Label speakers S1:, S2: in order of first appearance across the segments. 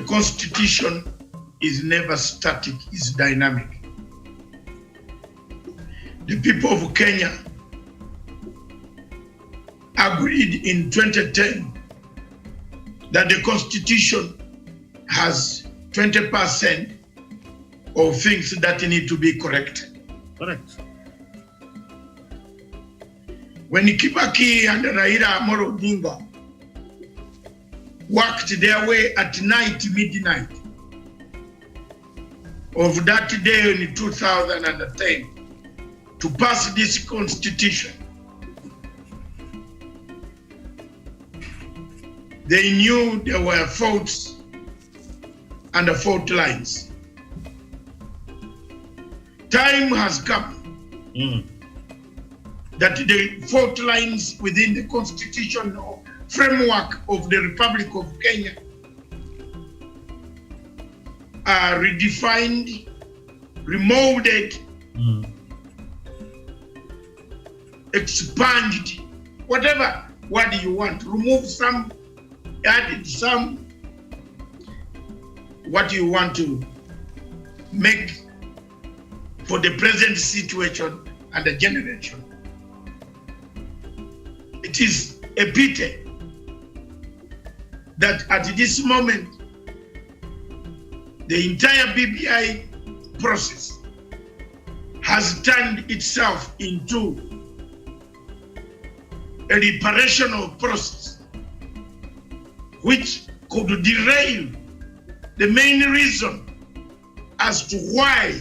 S1: constitution is never static, it's dynamic. The people of Kenya agreed in 2010 that the constitution has 20% of things that need to be corrected.
S2: Correct.
S1: When Kibaki and Raila Amolo Odinga worked their way at midnight of that day in 2010 to pass this constitution, they knew there were faults and fault lines. Time has come that the fault lines within the constitutional framework of the Republic of Kenya are redefined, remolded, expanded, whatever word you want, remove some, added some, what you want to make for the present situation and the generation. It is a pity that at this moment, the entire BBI process has turned itself into a reparational process which could derail the main reason as to why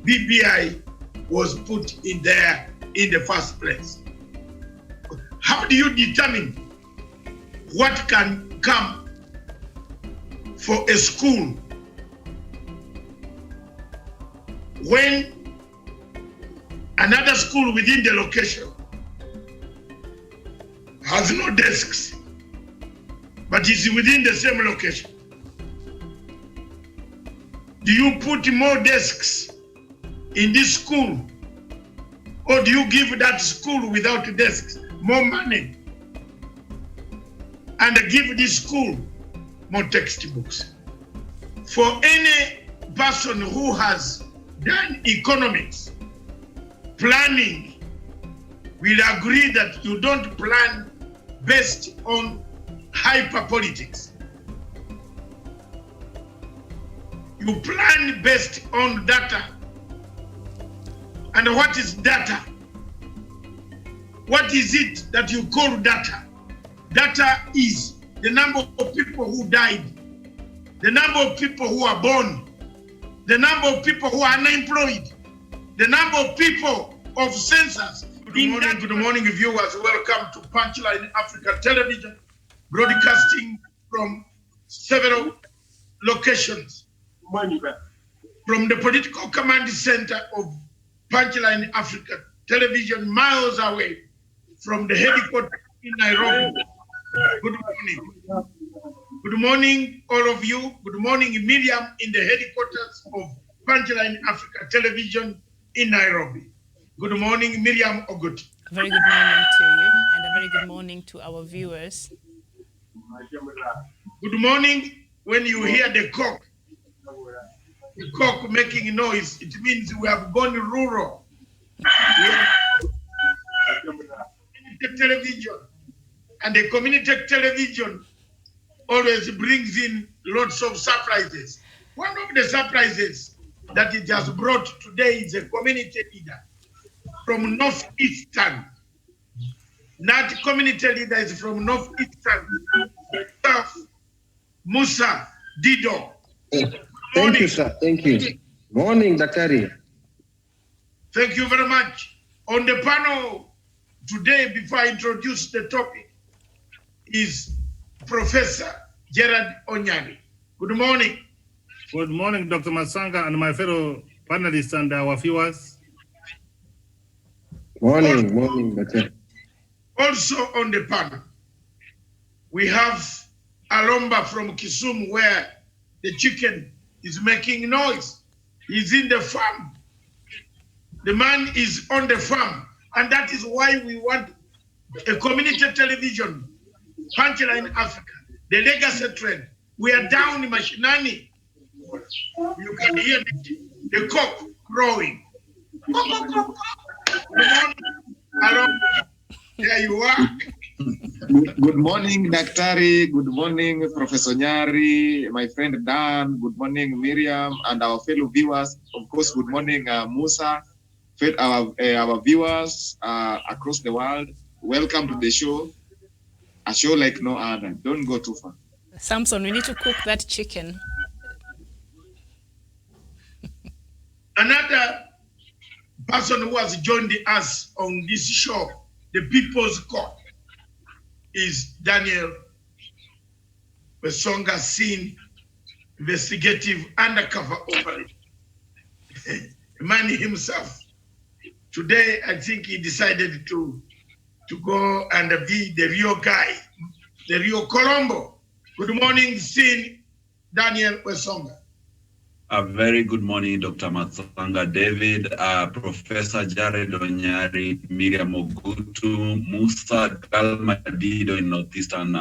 S1: BBI was put in there in the first place. How do you determine what can come for a school when another school within the location has no desks, but is within the same location? Do you put more desks in this school, or do you give that school without desks more money and give this school more textbooks? For any person who has done economics, planning, will agree that you don't plan based on hyper-politics. You plan based on data. And what is data? What is it that you call data? Data is the number of people who died, the number of people who are born, the number of people who are unemployed, the number of people of census. Good morning, viewers. Welcome to Punchline Africa Television, broadcasting from several locations. From the political command center of Punchline Africa Television, miles away from the headquarters in Nairobi. Good morning. Good morning, all of you. Good morning, Miriam, in the headquarters of Punchline Africa Television in Nairobi. Good morning, Miriam Ogut.
S3: Very good morning to you, and a very good morning to our viewers.
S1: Good morning. When you hear the cock making noise, it means we have gone rural. We have community television, and the community television always brings in lots of surprises. One of the surprises that it has brought today is a community leader from Northeastern. That community leader is from Northeastern. Musa Dido.
S4: Thank you, sir. Thank you. Morning, Daktari.
S1: Thank you very much. On the panel today, before I introduce the topic, is Professor Gerard Onyani. Good morning.
S2: Good morning, Dr. Masanga and my fellow panelists and our viewers.
S4: Morning, morning, Daktari.
S1: Also on the panel, we have Alomba from Kisumu, where the chicken is making noise. He's in the farm. The man is on the farm. And that is why we want a community television, Punchline Africa, the legacy trend, We are down in Mashinani. You can hear the cock crowing. Hello. There you are.
S5: Good morning, Daktari. Good morning, Professor Nyari, my friend Dan. Good morning, Miriam, and our fellow viewers. Of course, good morning, Musa, our viewers across the world. Welcome to the show, a show like no other. Don't go too far.
S3: Samson, we need to cook that chicken.
S1: Another person who has joined us on this show, the People's Court, is Daniel Wesonga, scene investigative undercover operator. Man himself. Today, I think he decided to go and be the real guy, the real Colombo. Good morning, scene Daniel Wesonga.
S6: A very good morning, Dr. Matsanga David, Professor Jared Onyari, Miriam Ogutu, Musa Dalmadido in Northeastern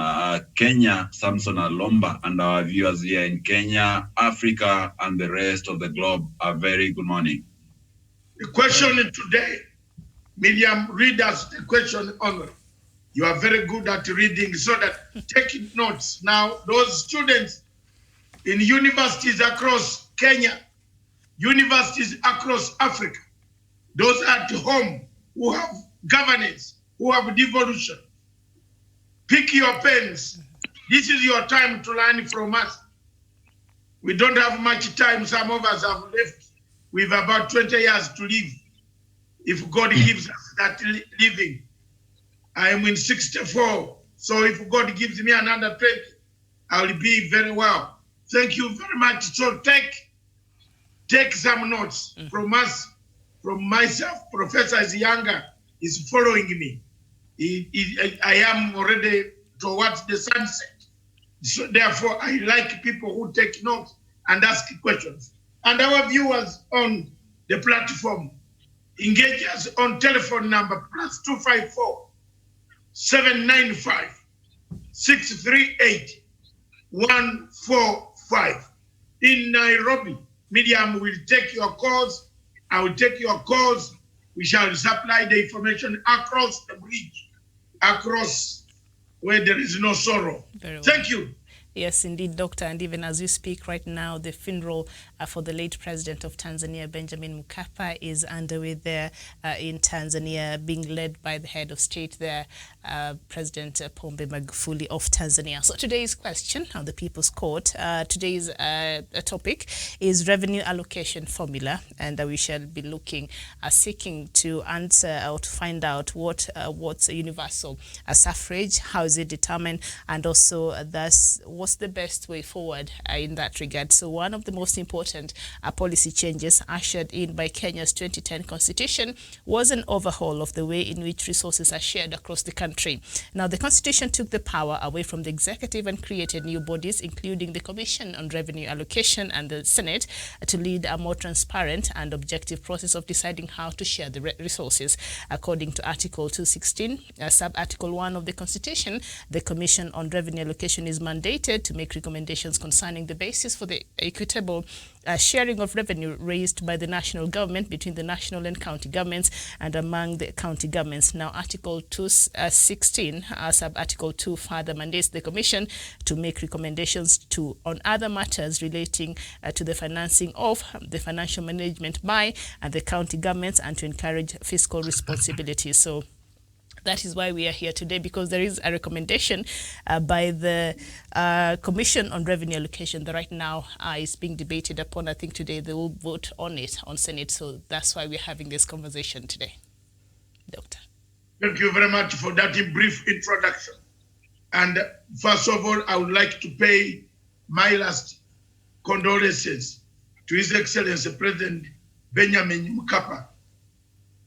S6: Kenya, Samson Alomba, and our viewers here in Kenya, Africa, and the rest of the globe. A very good morning.
S1: The question today, Miriam, read us the question on. You are very good at reading, so that taking notes. Now, those students in universities across Kenya, universities across Africa, those at home who have governance, who have devolution, pick your pens. This is your time to learn from us. We don't have much time. Some of us have left with about 20 years to live. If God gives us that living. I am in 64. So if God gives me another 20, I will be very well. Thank you very much. So take some notes from us, from myself. Professor is younger, is following me. I am already towards the sunset. So therefore, I like people who take notes and ask questions. And our viewers on the platform, engage us on telephone number +254 795 638 145. In Nairobi, Miriam will take your calls. I will take your calls. We shall supply the information across the bridge, across where there is no sorrow.
S3: Very well.
S1: Thank you.
S3: Yes, indeed, Doctor. And even as we speak right now, the funeral for the late president of Tanzania, Benjamin Mkapa, is underway there in Tanzania, being led by the head of state there, President Pombe Magufuli of Tanzania. So today's question on the People's Court, today's topic is revenue allocation formula, and we shall be looking, seeking to answer or to find out what's a universal suffrage, how is it determined, and also thus what's the best way forward in that regard. So one of the most important policy changes ushered in by Kenya's 2010 constitution was an overhaul of the way in which resources are shared across the country. Now, the constitution took the power away from the executive and created new bodies, including the Commission on Revenue Allocation and the Senate, to lead a more transparent and objective process of deciding how to share the resources. According to Article 216, Sub-Article 1 of the Constitution, the Commission on Revenue Allocation is mandated to make recommendations concerning the basis for the equitable sharing of revenue raised by the national government between the national and county governments and among the county governments. Now, Article 216, Sub-Article 2 further mandates the Commission to make recommendations on other matters relating to the financing of the financial management by the county governments and to encourage fiscal responsibility. So that is why we are here today, because there is a recommendation by the Commission on Revenue Allocation that right now is being debated upon. I think today they will vote on it on Senate. So that's why we're having this conversation today. Doctor.
S1: Thank you very much for that brief introduction. And first of all, I would like to pay my last condolences to His Excellency President Benjamin Mkapa.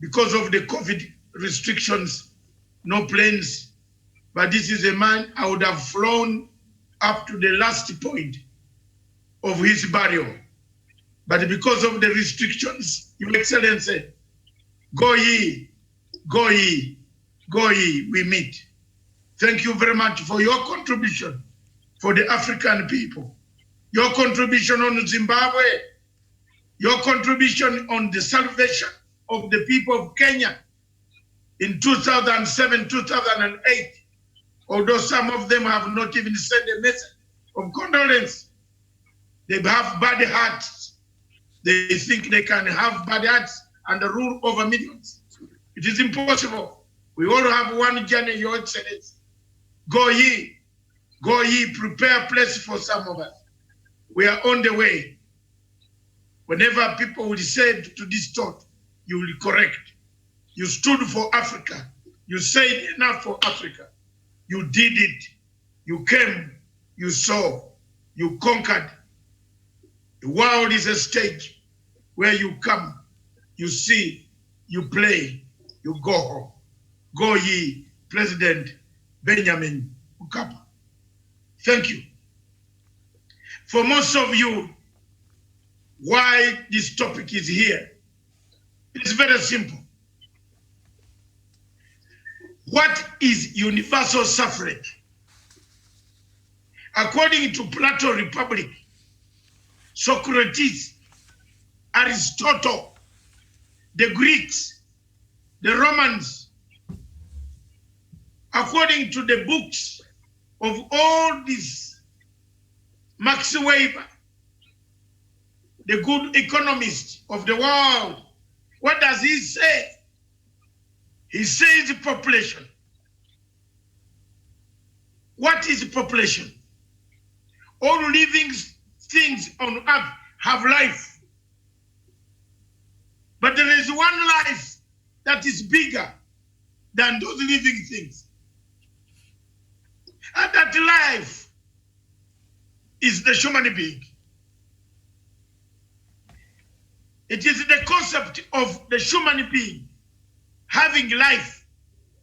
S1: Because of the COVID restrictions, no planes, but this is a man I would have flown up to the last point of his burial. But because of the restrictions, Your Excellency, go ye, go ye, go ye, we meet. Thank you very much for your contribution for the African people. Your contribution on Zimbabwe, your contribution on the salvation of the people of Kenya in 2007, 2008, although some of them have not even sent a message of condolence. They have bad hearts. They think they can have bad hearts and rule over millions. It is impossible. We all have one journey, Your Excellency. Go ye, prepare a place for some of us. We are on the way. Whenever people will say to this thought, you will correct. You stood for Africa. You said enough for Africa. You did it. You came, you saw, you conquered. The world is a stage where you come, you see, you play, you go home. Go ye, President Benjamin Mkapa. Thank you. For most of you, why this topic is here, it's very simple. What is universal suffrage? According to Plato Republic, Socrates, Aristotle, the Greeks, the Romans, according to the books of all these, Max Weber, the good economist of the world, what does he say? He says population. What is population? All living things on earth have life. But there is one life that is bigger than those living things. And that life is the human being. It is the concept of the human being having life,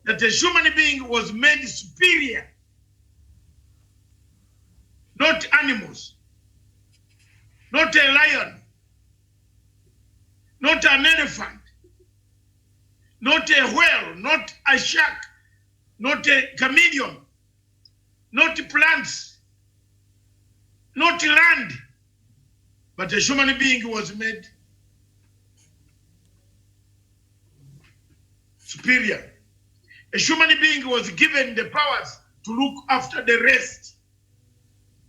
S1: that the human being was made superior, not animals, not a lion, not an elephant, not a whale, not a shark, not a chameleon, not plants, not land, but a human being was made superior. A human being was given the powers to look after the rest,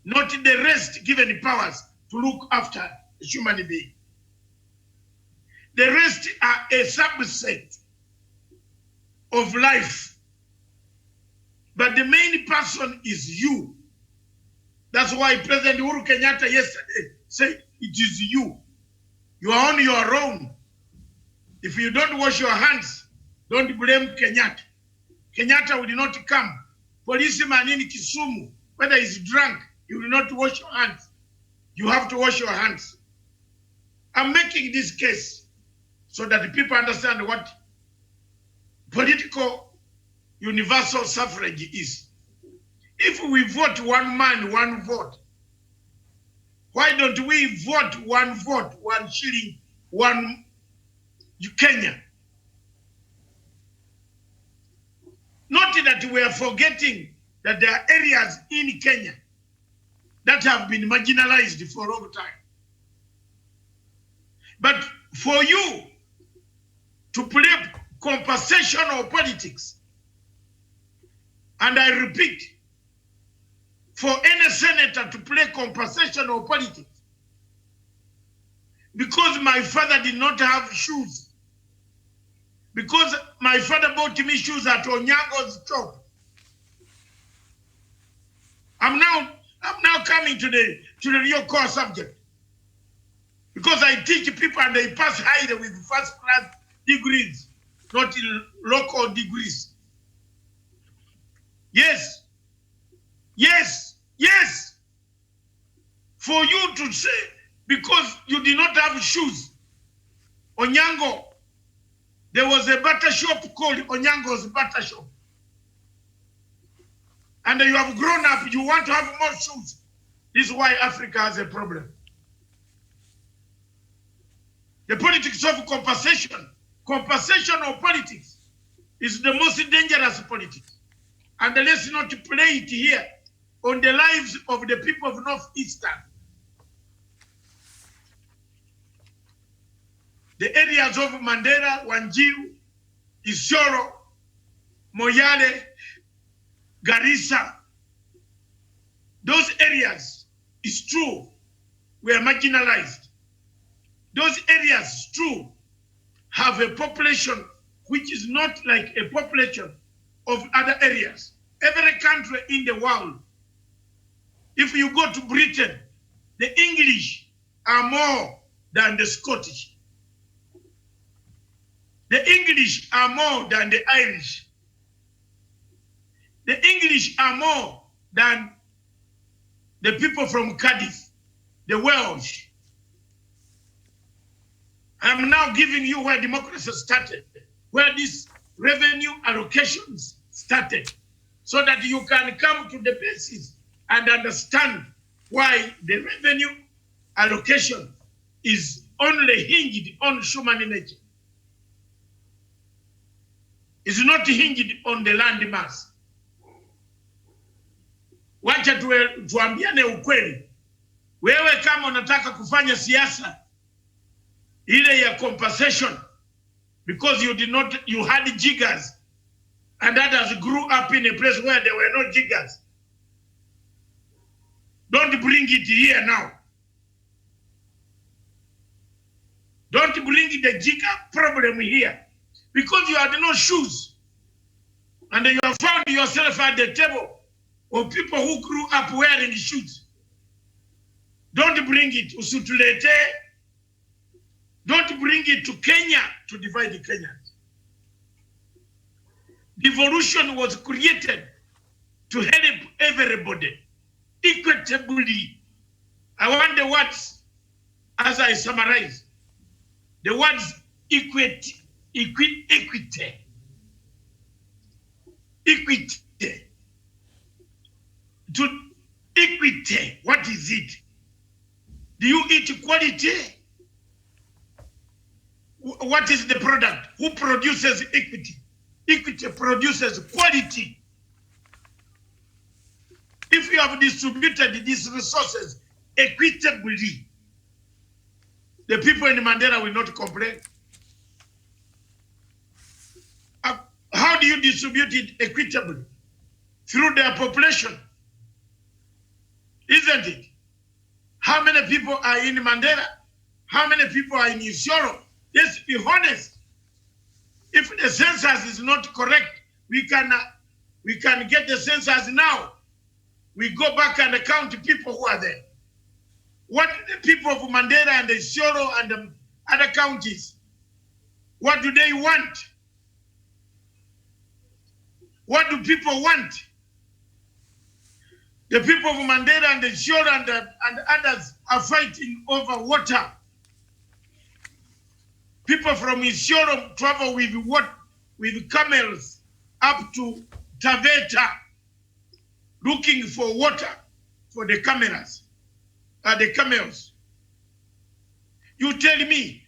S1: not the rest given powers to look after a human being. The rest are a subset of life, but the main person is you. That's why President Uhuru Kenyatta yesterday said, it is you. You are on your own. If you don't wash your hands, don't blame Kenyatta. Kenyatta will not come. Policeman in Kisumu, whether he's drunk, you will not wash your hands. You have to wash your hands. I'm making this case so that the people understand what political universal suffrage is. If we vote one man, one vote, why don't we vote, one shilling, one Kenya? Not that we are forgetting that there are areas in Kenya that have been marginalized for a long time. But for you to play compensational politics, and I repeat, for any senator to play compensational politics, because my father did not have shoes, because my father bought me shoes at Onyango's shop. I'm now coming to the real core subject. Because I teach people and they pass high with first class degrees, not local degrees. Yes. For you to say, because you did not have shoes, Onyango, there was a butter shop called Onyango's Butter Shop. And you have grown up, you want to have more shoes. This is why Africa has a problem. The politics of compensation, compensational politics, is the most dangerous politics. And let's not play it here on the lives of the people of Northeastern. The areas of Mandera, Wanjiru, Isiolo, Moyale, Garissa, those areas, it's true, were marginalized. Those areas, true, have a population which is not like a population of other areas. Every country in the world, if you go to Britain, the English are more than the Scottish. The English are more than the Irish. The English are more than the people from Cardiff, the Welsh. I'm now giving you where democracy started, where these revenue allocations started, so that you can come to the basis and understand why the revenue allocation is only hinged on human nature. It's not hinged on the land mass. Wacha tuambiane ukweli. Wewe kama unataka kufanya siasa ile ya compensation because you had jiggers and others grew up in a place where there were no jiggers. Don't bring it here now. Don't bring the jigger problem here because you had no shoes and you have found yourself at the table of people who grew up wearing shoes. Don't bring it usutulete. Don't bring it to Kenya to divide the Kenyans. Devolution was created to help everybody equitably. I want the words as I summarize. The words equity. To equity, what is it? Do you eat quality? What is the product? Who produces equity? Equity produces quality. If you have distributed these resources equitably, the people in Mandela will not complain. How do you distribute it equitably? Through their population. Isn't it? How many people are in Mandela? How many people are in Isiolo? Let's be honest. If the census is not correct, we can get the census now. We go back and count the people who are there. What the people of Mandela and the Isiolo and the other counties, what do they want? What do people want? The people of Mandela and the Isiolo and others are fighting over water. People from Isiolo travel with camels up to Taveta looking for water for the camels. You tell me,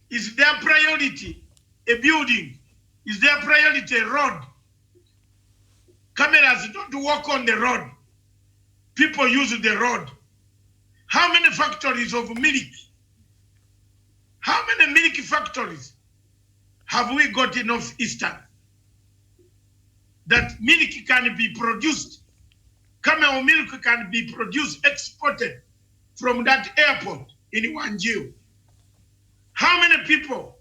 S1: is their priority a building? Is their priority a road? Camels don't walk on the road. People use the road. How many factories of milk? How many milk factories have we got in Northeastern that milk can be produced? Camel milk can be produced, exported from that airport in Wanjiru. How many people?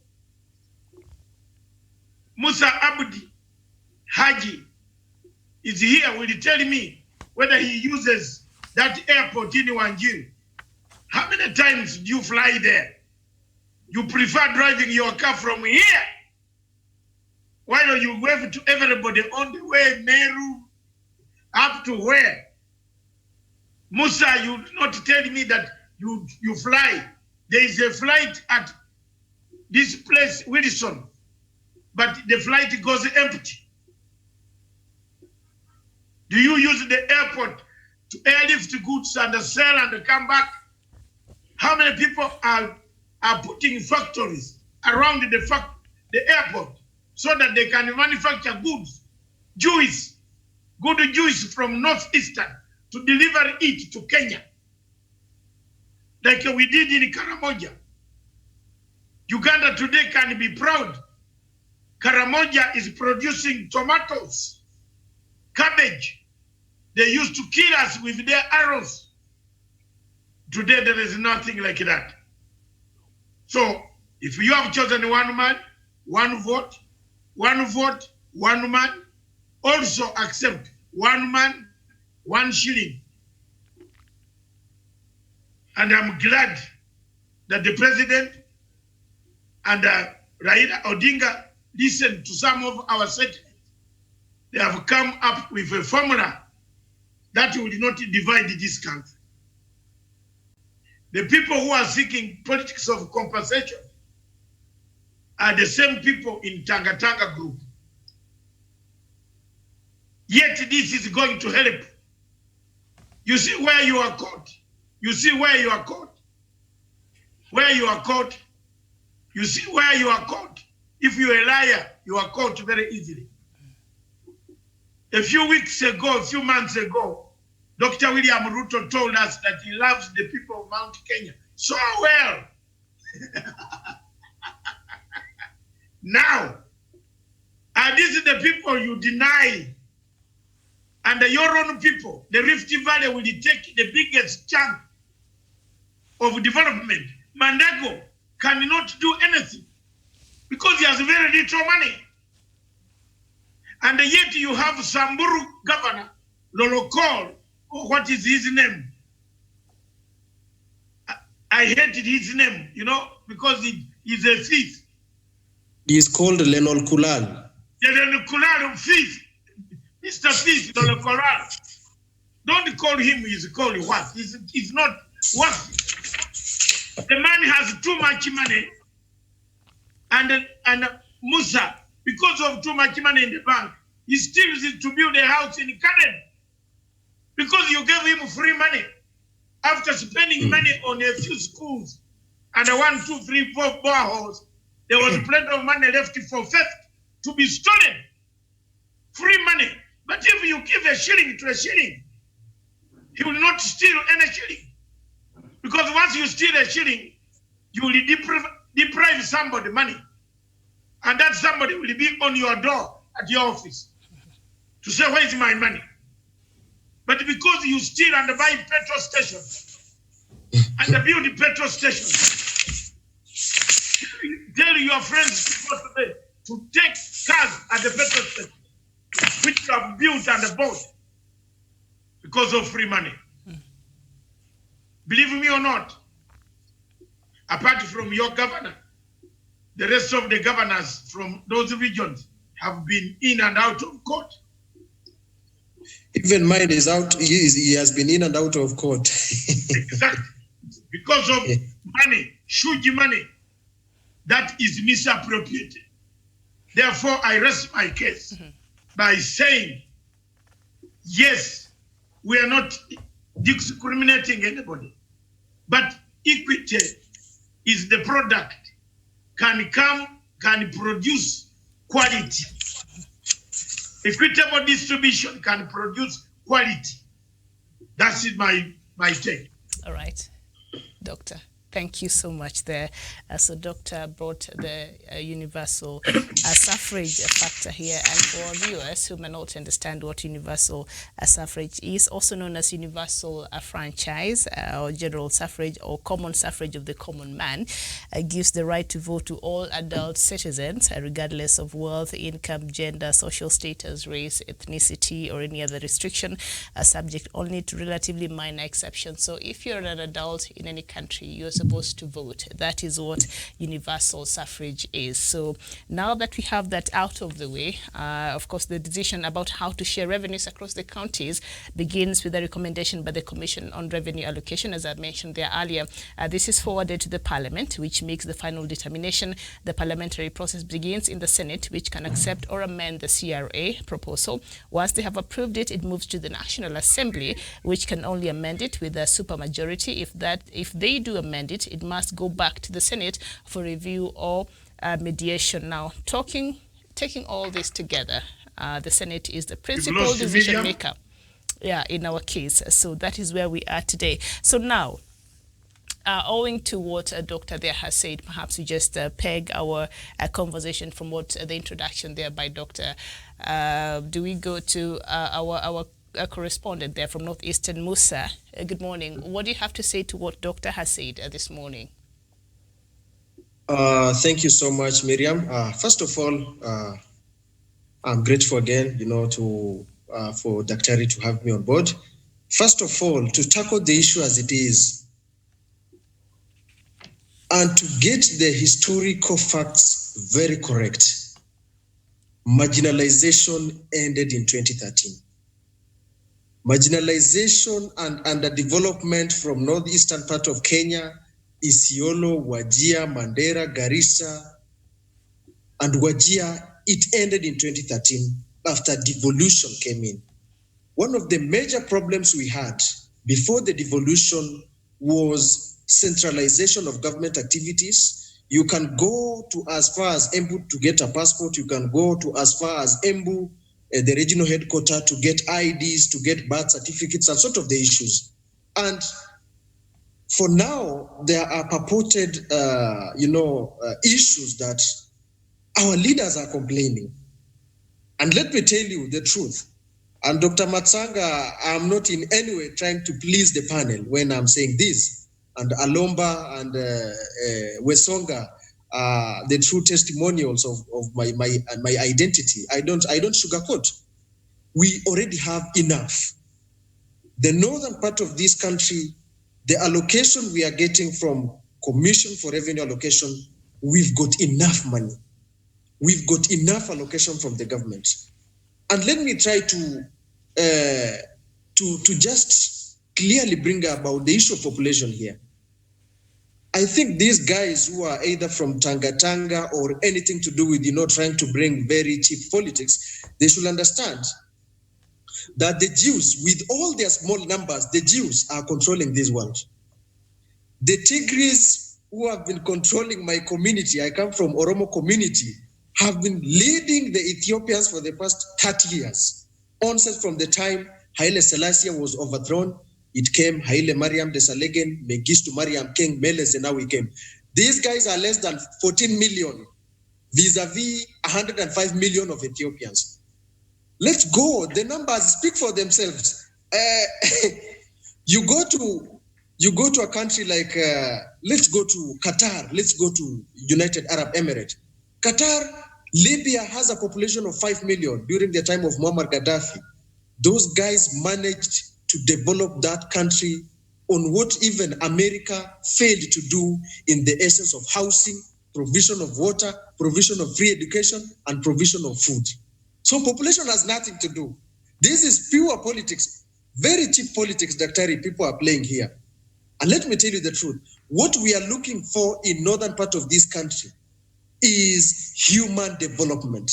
S1: Musa Abdi Haji is here. Will you tell me whether he uses that airport in Wanjiru? How many times do you fly there? You prefer driving your car from here? Why don't you wave to everybody on the way, Meru, up to where? Musa, you not tell me that you fly. There is a flight at this place, Wilson, but the flight goes empty. Do you use the airport to airlift goods and sell and come back? How many people are putting factories around the airport so that they can manufacture goods? Good Jews from Northeastern to deliver it to Kenya, like we did in Karamoja. Uganda today can be proud. Karamoja is producing tomatoes, cabbage. They used to kill us with their arrows. Today there is nothing like that. So if you have chosen one man, one vote, one man, also accept one man, 1 shilling. And I'm glad that the president and Raila Odinga listened to some of our sentiments. They have come up with a formula that will not divide this country. The people who are seeking politics of compensation are the same people in Tanga group. Yet this is going to help. You see where you are caught. You see where you are caught. Where you are caught. You see where you are caught. If you're a liar, you are caught very easily. A few weeks ago, a few months ago, Dr. William Ruto told us that he loves the people of Mount Kenya so well. Now, are these the people you deny? And your own people, the Rift Valley will take the biggest chunk of development. Mandago cannot do anything because he has very little money. And yet you have Samburu governor, Lolokol, or what is his name? I hated his name, you know, because he's a thief.
S4: He's called Lenol Kulal.
S1: Lenol Kulal, thief. Mr. Thief, Lolokol. Don't call him, he's called what? He's not what? The man has too much money. And Musa, because of too much money in the bank, he still needs to build a house in Karen. Because you gave him free money. After spending money on a few schools and 1, 2, 3, 4 boreholes, there was plenty of money left for theft to be stolen. Free money. But if you give a shilling to a shilling, he will not steal any shilling. Because once you steal a shilling, you will deprive somebody money. And that somebody will be on your door at your office to say, where is my money? But because you steal and buy petrol stations and build petrol stations, tell your friends to go to bed to take cars at the petrol station, which you have built and bought because of free money. Believe me or not, apart from your governor, the rest of the governors from those regions have been in and out of court.
S4: Even mine is out. He has been in and out of court.
S1: Exactly. Because of money, huge money, that is misappropriated. Therefore, I rest my case by saying, yes, we are not discriminating anybody, but equity is the product, can produce quality. Equitable distribution can produce quality. That's my take.
S3: All right, Doctor. Thank you so much there. So Doctor brought the universal suffrage factor here. And for our viewers who may not understand what universal suffrage is, also known as universal franchise or general suffrage or common suffrage of the common man, gives the right to vote to all adult citizens, regardless of wealth, income, gender, social status, race, ethnicity, or any other restriction, subject only to relatively minor exceptions. So if you're an adult in any country, you're supposed to vote. That is what universal suffrage is. So now that we have that out of the way, of course, the decision about how to share revenues across the counties begins with a recommendation by the Commission on Revenue Allocation, as I mentioned there earlier. This is forwarded to the Parliament, which makes the final determination. The parliamentary process begins in the Senate, which can accept or amend the CRA proposal. Once they have approved it, it moves to the National Assembly, which can only amend it with a supermajority. If they do amend it, it must go back to the Senate for review or mediation. Now, taking all this together, the Senate is the principal decision maker. in our case. So that is where we are today. So now, owing to what Dr. there has said, perhaps we just peg our conversation from what the introduction there by Dr. Do we go to our correspondent there from Northeastern, Musa? Good morning. What do you have to say to what Doctor has said this morning?
S7: Thank you so much, Miriam. First of all, I'm grateful again, for Dr. to have me on board. First of all, to tackle the issue as it is, and to get the historical facts very correct, marginalization ended in 2013. Marginalization and underdevelopment from northeastern part of Kenya, Isiolo, Wajir, Mandera, Garissa, and Wajir, it ended in 2013 after devolution came in. One of the major problems we had before the devolution was centralization of government activities. You can go to as far as Embu to get a passport. You can go to as far as Embu, the regional headquarters, to get IDs, to get birth certificates, and sort of the issues. And for now, there are purported, issues that our leaders are complaining. And let me tell you the truth. And Dr. Matsanga, I'm not in any way trying to please the panel when I'm saying this. And Alomba and Wesonga, the true testimonials of my identity. I don't sugarcoat. We already have enough. The northern part of this country, the allocation we are getting from Commission for Revenue Allocation, we've got enough money. We've got enough allocation from the government. And let me try to just clearly bring about the issue of population here. I think these guys who are either from Tanga or anything to do with, trying to bring very cheap politics, they should understand that the Jews, with all their small numbers, the Jews are controlling this world. The Tigris who have been controlling my community, I come from Oromo community, have been leading the Ethiopians for the past 30 years. Onset from the time Haile Selassie was overthrown, it came Haile Mariam Desalegn, Mengistu Mariam King, Mele Zenawi came. These guys are less than 14 million vis-a-vis 105 million of Ethiopians. Let's go. The numbers speak for themselves. You go to a country like, let's go to Qatar, let's go to United Arab Emirates. Qatar, Libya has a population of 5 million during the time of Muammar Gaddafi. Those guys managed to develop that country on what even America failed to do in the essence of housing, provision of water, provision of free education, and provision of food. So population has nothing to do. This is pure politics, very cheap politics that people are playing here. And let me tell you the truth. What we are looking for in northern part of this country is human development.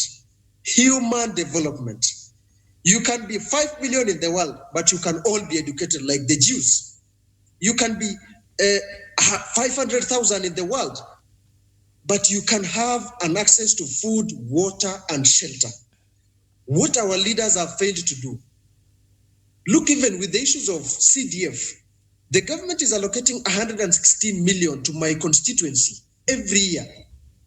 S7: Human development. You can be 5 million in the world, but you can all be educated like the Jews. You can be 500,000 in the world, but you can have an access to food, water, and shelter. What our leaders have failed to do. Look, even with the issues of CDF, the government is allocating 116 million to my constituency every year.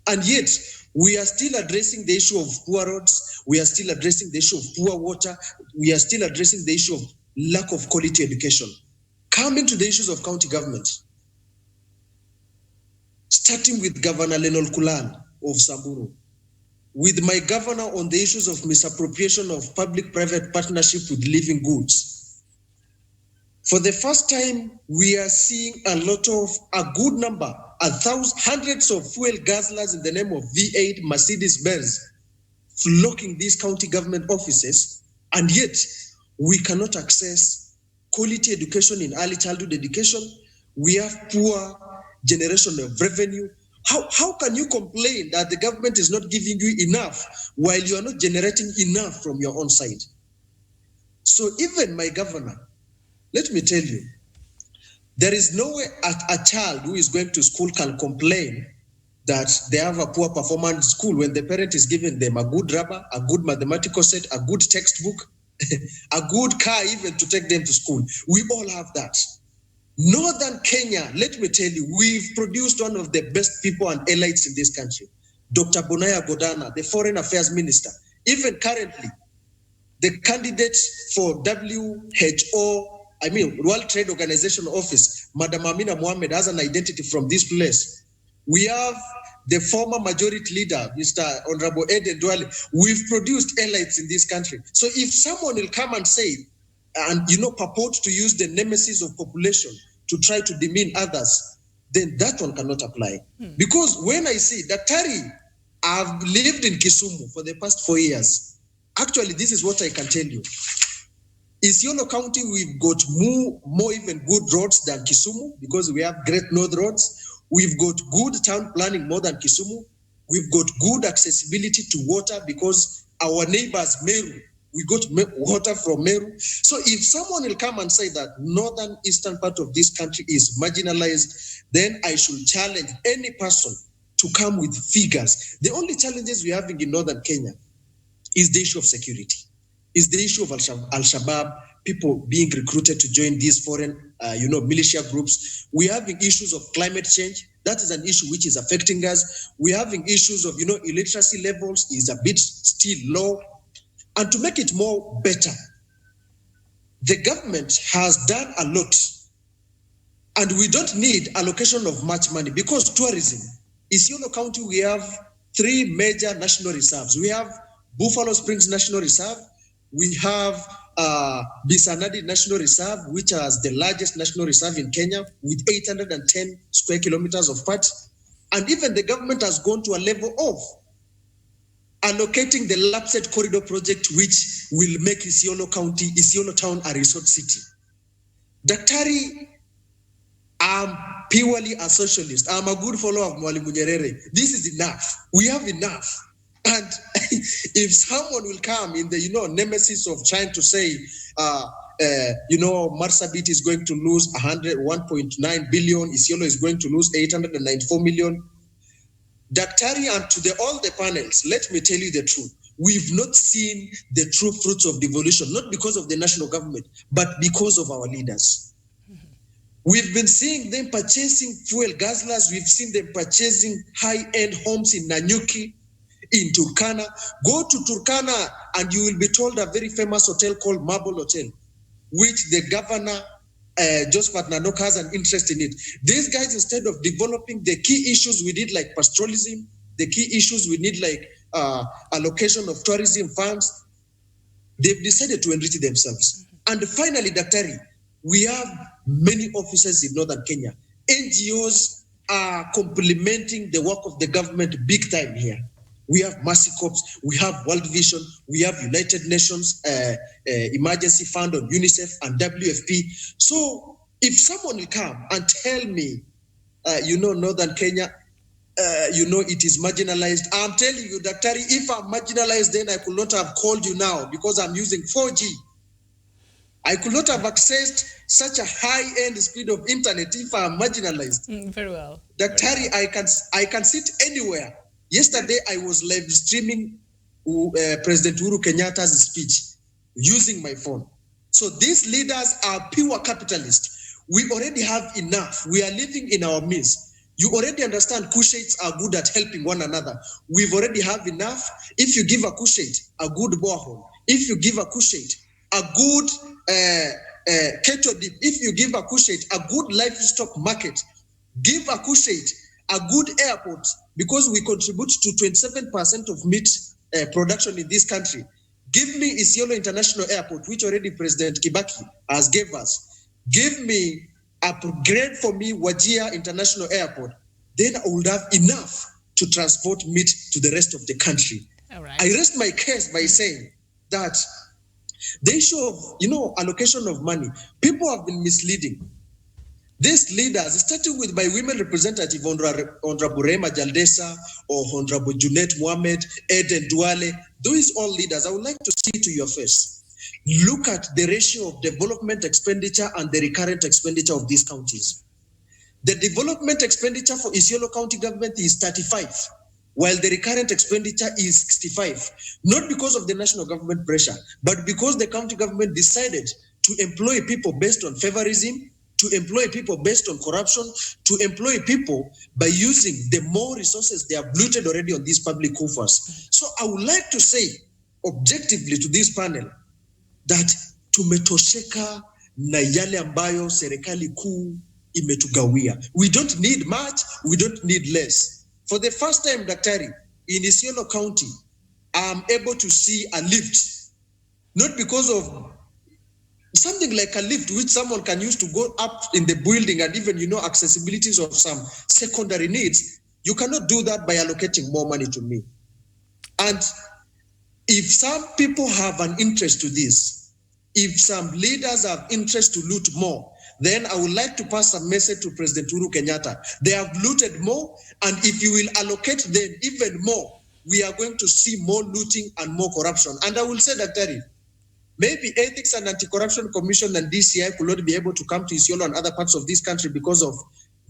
S7: And yet, we are still addressing the issue of poor roads. We are still addressing the issue of poor water. We are still addressing the issue of lack of quality education. Coming to the issues of county government, starting with Governor Lenol Kulan of Samburu, with my governor on the issues of misappropriation of public-private partnership with living goods. For the first time, we are seeing a good number, hundreds of fuel guzzlers in the name of V8 Mercedes-Benz flocking these county government offices, and yet we cannot access quality education in early childhood education. We have poor generation of revenue. How can you complain that the government is not giving you enough while you are not generating enough from your own side? So even my governor, let me tell you, there is no way a child who is going to school can complain that they have a poor performance in school when the parent is giving them a good rubber, a good mathematical set, a good textbook, a good car even to take them to school. We all have that. Northern Kenya, let me tell you, we've produced one of the best people and elites in this country. Dr. Bonaya Godana, the Foreign Affairs Minister, even currently, the candidate for World Trade Organization office, Madam Amina Mohammed, has an identity from this place. We have the former majority leader, Mr. Honorable Eden Duale. We've produced elites in this country. So if someone will come and say, and purport to use the nemesis of population to try to demean others, then that one cannot apply. Because when I see Daktari, I've lived in Kisumu for the past 4 years. Actually, this is what I can tell you. Isiolo County, we've got more even good roads than Kisumu because we have Great North roads. We've got good town planning more than Kisumu. We've got good accessibility to water because our neighbors, Meru, we got water from Meru. So if someone will come and say that northern eastern part of this country is marginalized, then I should challenge any person to come with figures. The only challenges we're having in northern Kenya is the issue of security, is the issue of Al-Shabaab, people being recruited to join these foreign, militia groups. We're having issues of climate change. That is an issue which is affecting us. We're having issues of, illiteracy levels is a bit still low. And to make it more better, the government has done a lot. And we don't need allocation of much money because tourism. Isiolo County, we have 3 major national reserves. We have Buffalo Springs National Reserve. We have Bisanadi National Reserve, which is the largest national reserve in Kenya with 810 square kilometers of part. And even the government has gone to a level of allocating the Lapset Corridor project, which will make Isiolo Town a resort city. Daktari, I'm purely a socialist. I'm a good follower of Mwalimu Nyerere. This is enough. We have enough. And if someone will come in the, nemesis of trying to say, Marsabit is going to lose 1.9 billion, Isiolo is going to lose 894 million. Daktari, and to all the panels, let me tell you the truth. We've not seen the true fruits of devolution, not because of the national government, but because of our leaders. We've been seeing them purchasing fuel guzzlers. We've seen them purchasing high-end homes in Nanyuki, in Turkana. Go to Turkana and you will be told a very famous hotel called Marble Hotel, which the governor, Josephat Nanok, has an interest in it. These guys, instead of developing the key issues we need like pastoralism, the key issues we need like allocation of tourism funds, they've decided to enrich themselves. And finally, Daktari, we have many offices in Northern Kenya. NGOs are complementing the work of the government big time here. We have Mercy Corps, we have World Vision, we have United Nations Emergency Fund on UNICEF and WFP. So if someone will come and tell me, Northern Kenya, it is marginalized, I'm telling you, Daktari, if I'm marginalized, then I could not have called you now because I'm using 4G. I could not have accessed such a high-end speed of internet if I'm marginalized.
S3: Very well.
S7: Daktari, I can sit anywhere. Yesterday, I was live streaming President Uhuru Kenyatta's speech using my phone. So these leaders are pure capitalists. We already have enough. We are living in our means. You already understand Kushites are good at helping one another. We've already have enough. If you give a Kushite a good borehole, if you give a Kushite a good kettle dip, if you give a Kushite a good livestock market, give a Kushite a good airport, because we contribute to 27% of meat production in this country. Give me Isiolo International Airport, which already President Kibaki has gave us. Give me, upgrade for me Wajir International Airport. Then I would have enough to transport meat to the rest of the country.
S3: All right.
S7: I rest my case by saying that the issue of, allocation of money, people have been misleading. These leaders, starting with my women representative, Honorable Rema Jaldesa or Honorable Junet Mohammed, Eden Duale, those all leaders, I would like to see to your face. Look at the ratio of development expenditure and the recurrent expenditure of these counties. The development expenditure for Isiolo County government is 35, while the recurrent expenditure is 65, not because of the national government pressure, but because the county government decided to employ people based on favorism, to employ people based on corruption, to employ people by using the more resources they have looted already on these public coffers. So I would like to say objectively to this panel that tumetosheka na yale ambayo serikali kuu imetugawia. We don't need much, we don't need less. For the first time, Daktari, in Isiolo County, I'm able to see a lift, not because of something like a lift which someone can use to go up in the building and even, accessibilities of some secondary needs. You cannot do that by allocating more money to me. And if some people have an interest to this, if some leaders have interest to loot more, then I would like to pass a message to President Uhuru Kenyatta. They have looted more, and if you will allocate them even more, we are going to see more looting and more corruption. And I will say that, Terry, maybe Ethics and Anti-Corruption Commission and DCI could not be able to come to Isiolo and other parts of this country because of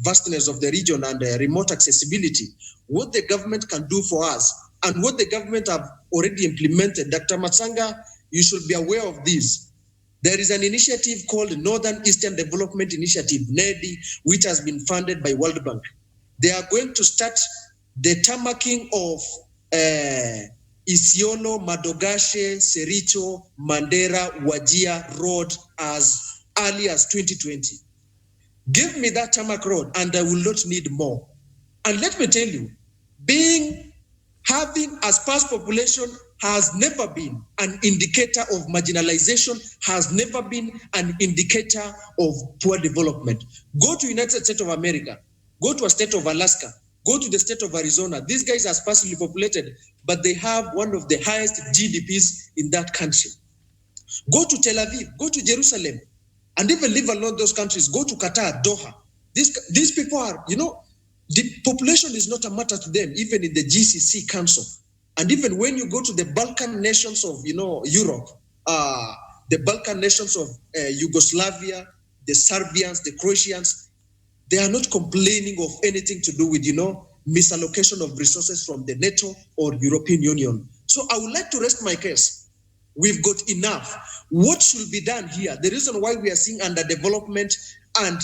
S7: vastness of the region and remote accessibility. What the government can do for us and what the government have already implemented, Dr. Matsanga, you should be aware of this. There is an initiative called Northern Eastern Development Initiative, NEDI, which has been funded by World Bank. They are going to start the tarmacking of Isiolo, Madogashe, Sericho, Mandera, Wajir road as early as 2020. Give me that tarmac road and I will not need more. And let me tell you, having a sparse population has never been an indicator of marginalization, has never been an indicator of poor development. Go to United States of America, go to a state of Alaska, go to the state of Arizona. These guys are sparsely populated, but they have one of the highest GDPs in that country. Go to Tel Aviv, go to Jerusalem, and even live along those countries. Go to Qatar, Doha. These people are, the population is not a matter to them, even in the GCC Council. And even when you go to the Balkan nations of, Europe, the Balkan nations of Yugoslavia, the Serbians, the Croatians, they are not complaining of anything to do with, misallocation of resources from the NATO or European Union. So I would like to rest my case. We've got enough. What should be done here? The reason why we are seeing underdevelopment and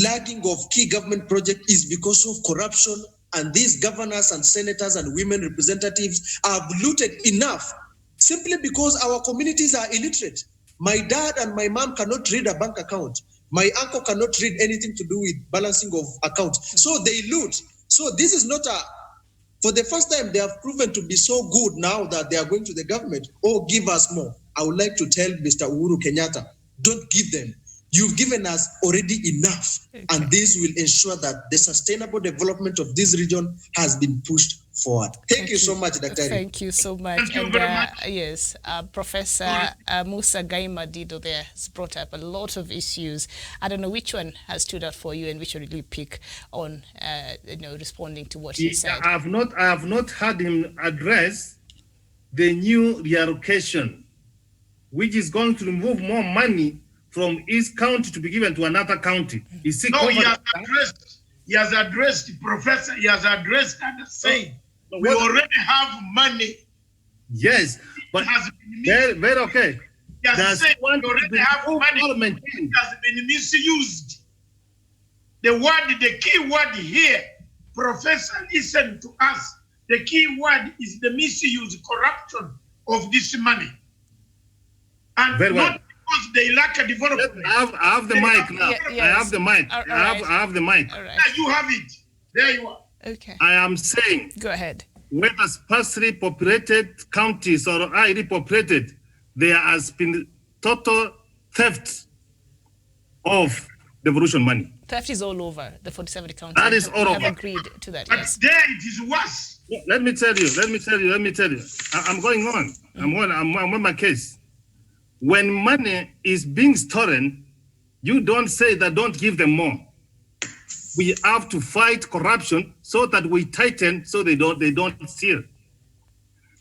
S7: lagging of key government projects is because of corruption, and these governors and senators and women representatives have looted enough simply because our communities are illiterate. My dad and my mom cannot read a bank account. My uncle cannot read anything to do with balancing of accounts. So they loot. So this is not for the first time, they have proven to be so good now that they are going to the government, give us more. I would like to tell Mr. Uhuru Kenyatta, don't give them. You've given us already enough, and this will ensure that the sustainable development of this region has been pushed forward. Thank you so much, Dr.
S3: Thank you so much.
S1: Thank you very much.
S3: Yes, Professor Musa Gaima Dido there has brought up a lot of issues. I don't know which one has stood out for you and which one will you pick on, responding to what he said.
S2: I have not heard him address the new reallocation, which is going to remove more money from each county to be given to another county. He has addressed, Professor, he has addressed and said, we already have money.
S1: Yes, but
S2: very okay.
S1: He has said we already have money. It has been misused. The key word here, Professor, listen to us. The key word is the misuse, corruption of this money. And very well. Not because they lack a development.
S2: I have the mic now. Yes. I have the mic. I have the mic.
S1: All right. Yeah, you have it. There you are.
S3: Okay.
S2: I am saying.
S3: Go ahead.
S2: Whether sparsely populated counties or highly populated, there has been total theft of devolution money.
S3: Theft is all over the 47 counties.
S2: That is all over.
S3: I've agreed to that.
S1: But
S3: yes.
S1: There it is worse.
S2: Let me tell you. I'm going on. I'm on my case. When money is being stolen, you don't say that don't give them more. We have to fight corruption so that we tighten so they don't steal.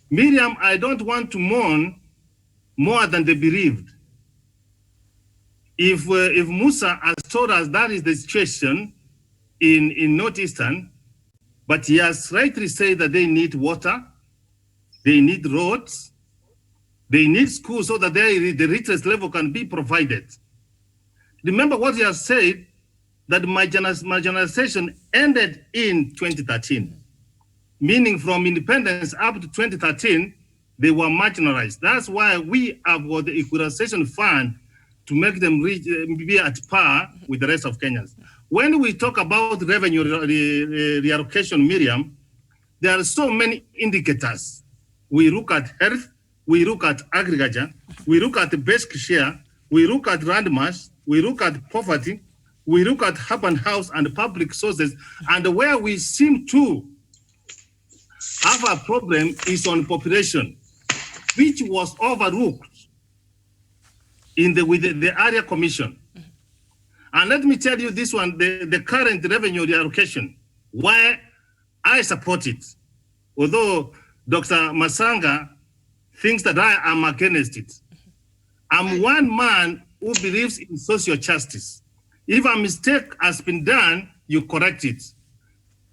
S2: Miriam, I don't want to mourn more than the bereaved. If Musa has told us that is the situation in Northeastern, But he has rightly said that they need water, they need roads, they need schools so that the richest level can be provided. Remember what he has said, that marginalization ended in 2013, meaning from independence up to 2013, they were marginalized. That's why we have got the equalization fund to make them be at par with the rest of Kenyans. When we talk about revenue reallocation, Miriam, there are so many indicators. We look at health, we look at agriculture, we look at the basic share, we look at land mass, we look at poverty, we look at urban house and public sources, and where we seem to have a problem is on population, which was overlooked with the area commission. And let me tell you this one, the current revenue reallocation, why I support it. Although Dr. Masanga thinks that I am against it. I'm one man who believes in social justice. If a mistake has been done, you correct it.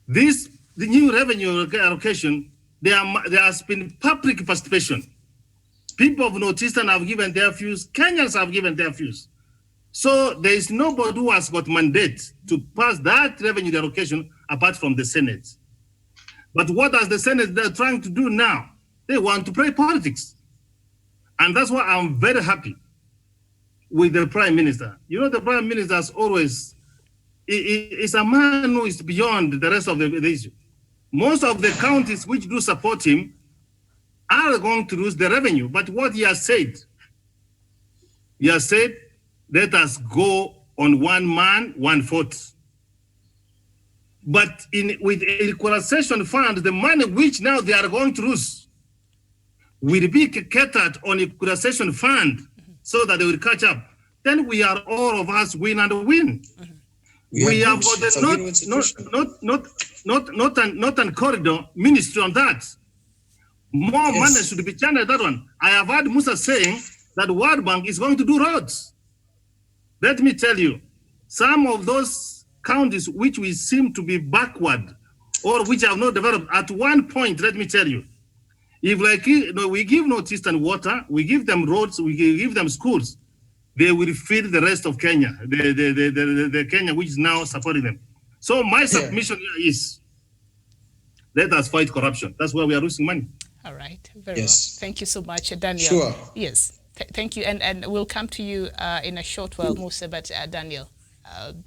S2: The new revenue allocation, there has been public participation. People of Northeastern have given their views, Kenyans have given their views. So there is nobody who has got mandate to pass that revenue allocation apart from the Senate. But what is the Senate they're trying to do now? They want to play politics. And that's why I'm very happy with the Prime Minister. You know, the Prime Minister is always, is a man who is beyond the rest of the issue. Most of the counties which do support him are going to lose the revenue. But what he has said, let us go on one man, one vote. But with equalization fund, the money which now they are going to lose will be catered on equalization fund so that they will catch up. Then we are all of us win and win. We have got not a corridor ministry on that. More money should be channeled that one. I have heard Musa saying that World Bank is going to do roads. Let me tell you, some of those counties which we seem to be backward or which have not developed, at one point, let me tell you, if we give Northeastern water, we give them roads, we give them schools, they will feed the rest of Kenya, the Kenya which is now supporting them. So my submission here is, let us fight corruption. That's where we are losing money.
S3: All right, very well. Thank you so much, Daniel.
S7: Sure.
S3: Yes, thank you. And we'll come to you in a short while, Musa, but Daniel,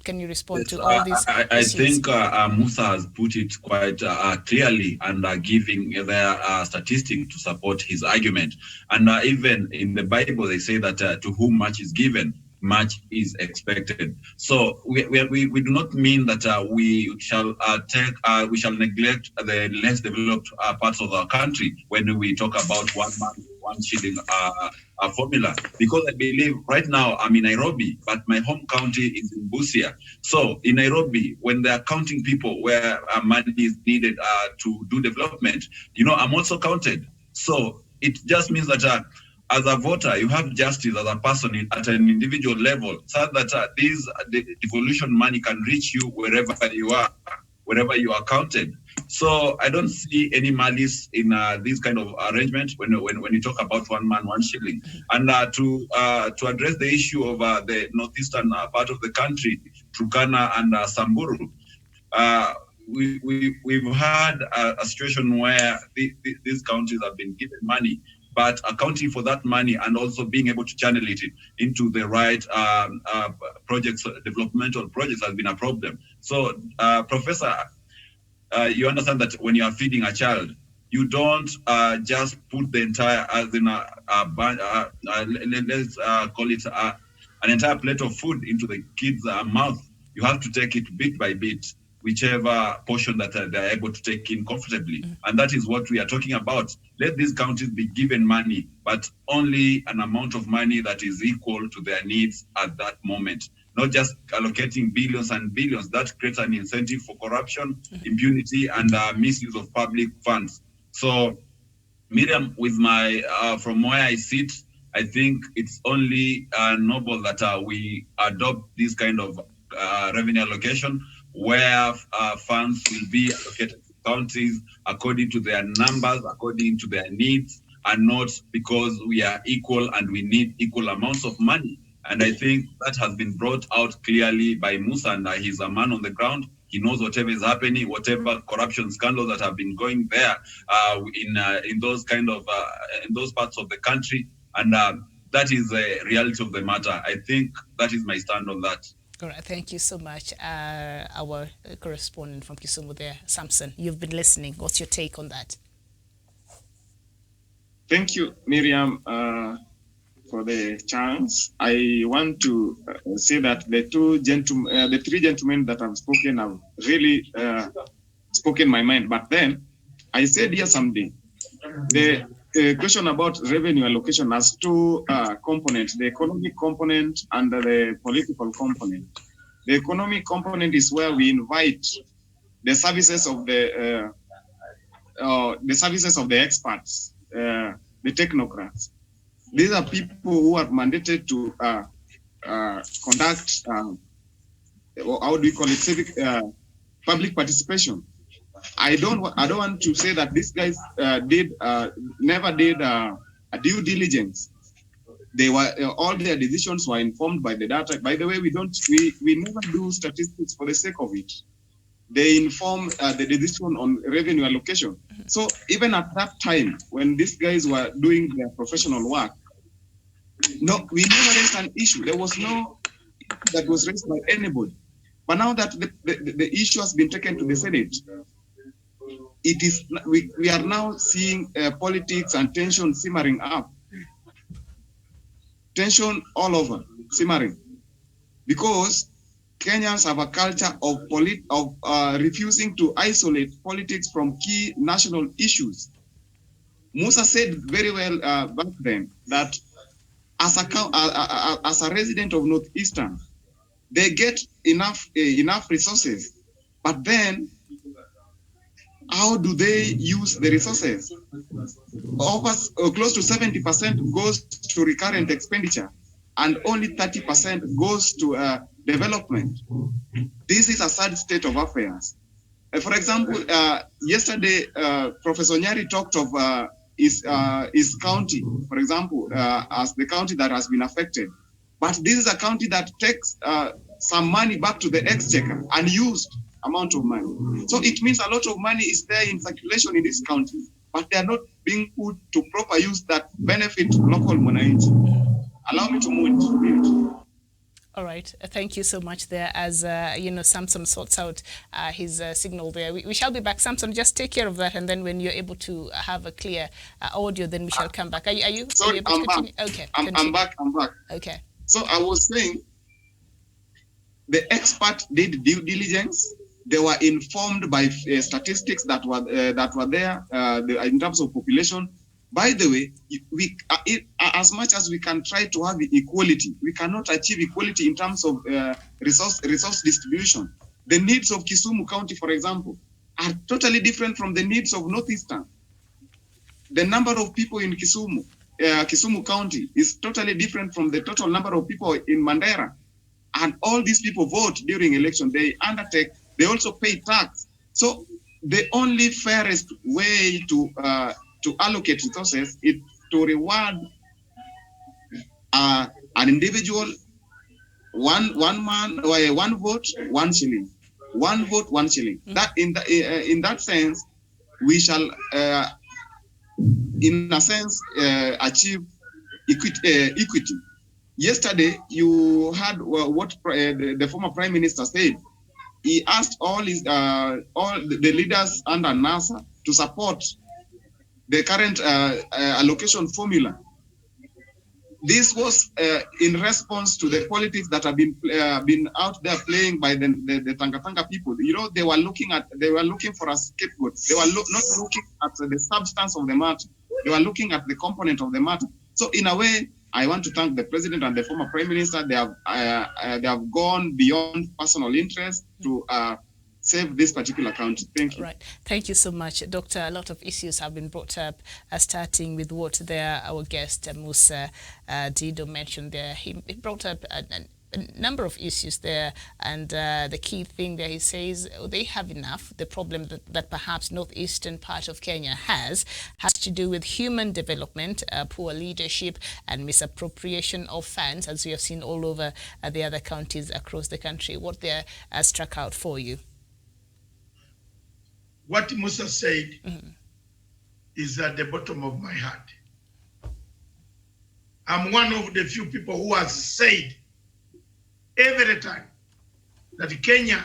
S3: can you respond to all these
S6: I think Musa has put it quite clearly and giving their statistic to support his argument. And even in the Bible, they say that to whom much is given, much is expected. So we do not mean that we shall neglect the less developed parts of our country when we talk about 1 man, 1 shilling formula, because I believe right now I'm in Nairobi, but my home county is in Busia. So in Nairobi, when they are counting people where money is needed to do development, I'm also counted. So it just means that as a voter, you have justice as a person at an individual level, so that the devolution money can reach you wherever you are counted. So I don't see any malice in this kind of arrangement when you talk about 1 man, 1 shilling. And to address the issue of the northeastern part of the country, Turkana and Samburu, we've had a situation where these counties have been given money, but accounting for that money and also being able to channel it into the right projects, developmental projects, has been a problem. So, Professor, you understand that when you are feeding a child, you don't just put the entire, let's call it an entire plate of food into the kid's mouth. You have to take it bit by bit, whichever portion that they're able to take in comfortably. And that is what we are talking about. Let these counties be given money, but only an amount of money that is equal to their needs at that moment. Not just allocating billions and billions. That creates an incentive for corruption, impunity, and misuse of public funds. So, Miriam, with from where I sit, I think it's only noble that we adopt this kind of revenue allocation, where funds will be allocated to counties according to their numbers, according to their needs, and not because we are equal and we need equal amounts of money. And I think that has been brought out clearly by Musa, and he's a man on the ground. He knows whatever is happening, whatever corruption scandals that have been going there in those kind of in those parts of the country, and that is the reality of the matter. I think that is my stand on that.
S3: All right, thank you so much, our correspondent from Kisumu there, Samson. You've been listening. What's your take on that?
S5: Thank you, Miriam, for the chance. I want to say that the three gentlemen that have spoken have really spoken my mind. But then I said here someday, the question about revenue allocation has two components: the economic component and the political component. The economic component is where we invite the services of the experts, the technocrats. These are people who are mandated to conduct, how do we call it, civic public participation. I don't want to say that these guys never did a due diligence. They were all their decisions were informed by the data. By the way, we never do statistics for the sake of it. They inform the decision on revenue allocation. So even at that time, when these guys were doing their professional work, no, we never raised an issue. There was no issue that was raised by anybody. But now that the issue has been taken to the Senate, it is we are now seeing politics and tension simmering up. Tension all over, simmering, because Kenyans have a culture of refusing to isolate politics from key national issues. Musa said very well back then that as a resident of Northeastern, they get enough resources, but then how do they use the resources? Close to 70% goes to recurrent expenditure, and only 30% goes to development. This is a sad state of affairs. For example, yesterday, Professor Nyari talked of his county, for example, as the county that has been affected. But this is a county that takes some money back to the exchequer, unused amount of money. So it means a lot of money is there in circulation in this county, but they are not being put to proper use that benefit local mwananchi. Allow me to move it.
S3: All right, thank you so much there. As Samson sorts out his signal there. We shall be back. Samson, just take care of that, and then when you're able to have a clear audio, then we shall come back. Are you
S5: Sorry,
S3: able to continue? Okay,
S5: I'm back.
S3: Okay.
S5: So I was saying, the expert did due diligence. They were informed by statistics that were there in terms of population. By the way, as much as we can try to have equality, we cannot achieve equality in terms of resource distribution. The needs of Kisumu County, for example, are totally different from the needs of Northeastern. The number of people in Kisumu County is totally different from the total number of people in Mandera. And all these people vote during election. They undertake. They also pay tax. So the only fairest way to allocate resources is to reward an individual, one man, one vote, 1 shilling. 1 vote, 1 shilling. That in that sense, we shall, in a sense, achieve equity. Yesterday, you heard what the former Prime Minister said. He asked all the leaders under NASA to support the current allocation formula. This was in response to the politics that have been out there playing by the Tanga people. You know, they were looking for a scapegoat. They were not looking at the substance of the matter. They were looking at the component of the matter. So in a way, I want to thank the president and the former prime minister. They have gone beyond personal interest to save this particular country. Thank you.
S3: Right. Thank you so much, Doctor. A lot of issues have been brought up, starting with what our guest, Musa Dido, mentioned there. He brought up a number of issues there, and the key thing there, he says they have enough. The problem that perhaps northeastern part of Kenya has to do with human development, poor leadership, and misappropriation of funds, as we have seen all over the other counties across the country. What there struck out for you?
S1: What Musa said is at the bottom of my heart. I'm one of the few people who has said every time that Kenya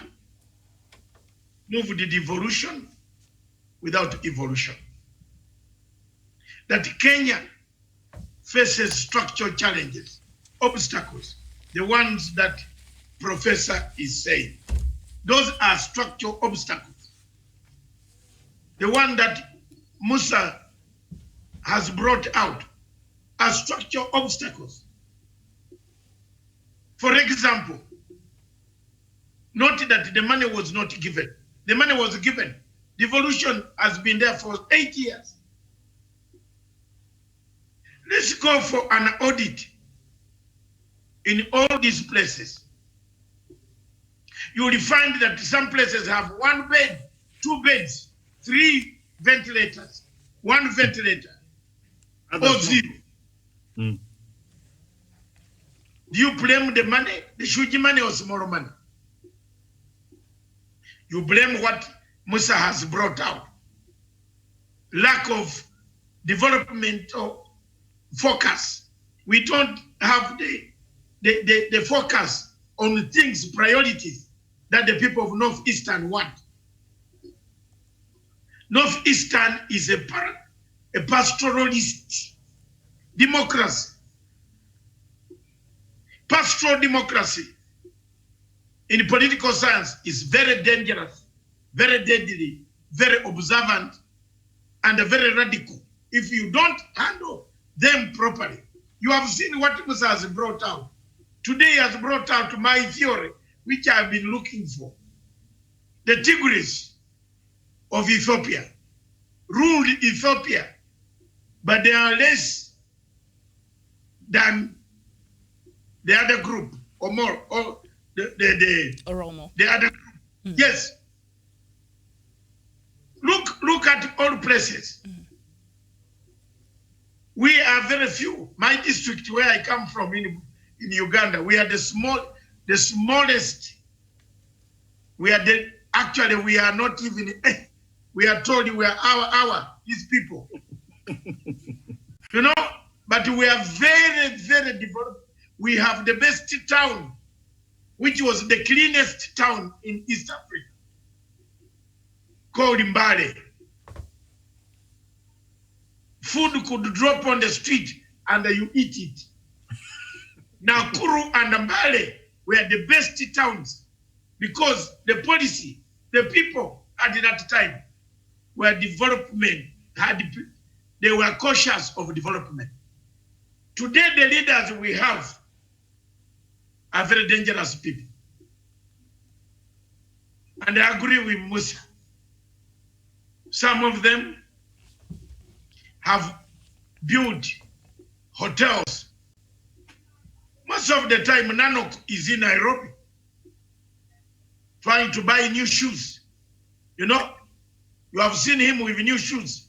S1: moved the devolution without evolution. That Kenya faces structural challenges, obstacles, the ones that Professor is saying. Those are structural obstacles. The one that Musa has brought out are structural obstacles. For example, note that the money was not given. The money was given. Devolution has been there for 8 years. Let's go for an audit in all these places. You will find that some places have 1 bed, 2 beds, 3 ventilators, 1 ventilator, or 0. Do you blame the money, the huge money, or small money? You blame what Musa has brought out. Lack of development or focus. We don't have the focus on things, priorities that the people of Northeastern want. Northeastern is a pastoralist democracy. Pastoral democracy in political science is very dangerous, very deadly, very observant, and very radical. If you don't handle them properly, you have seen what Musa has brought out. Today he has brought out my theory, which I've been looking for. The Tigris of Ethiopia ruled Ethiopia, but they are less than the other group, or more, or the other group. Yes. Look at all places. We are very few. My district, where I come from in Uganda, we are the smallest. We are actually we are not even. We are told we are these people. You know, but we are very, very developed. We have the best town, which was the cleanest town in East Africa, called Mbale. Food could drop on the street and you eat it. Now Kuru and Mbale were the best towns because the policy, the people at that time were development, they were cautious of development. Today the leaders we have are very dangerous people. And I agree with Musa. Some of them have built hotels. Most of the time, Nanok is in Nairobi trying to buy new shoes. You know, you have seen him with new shoes.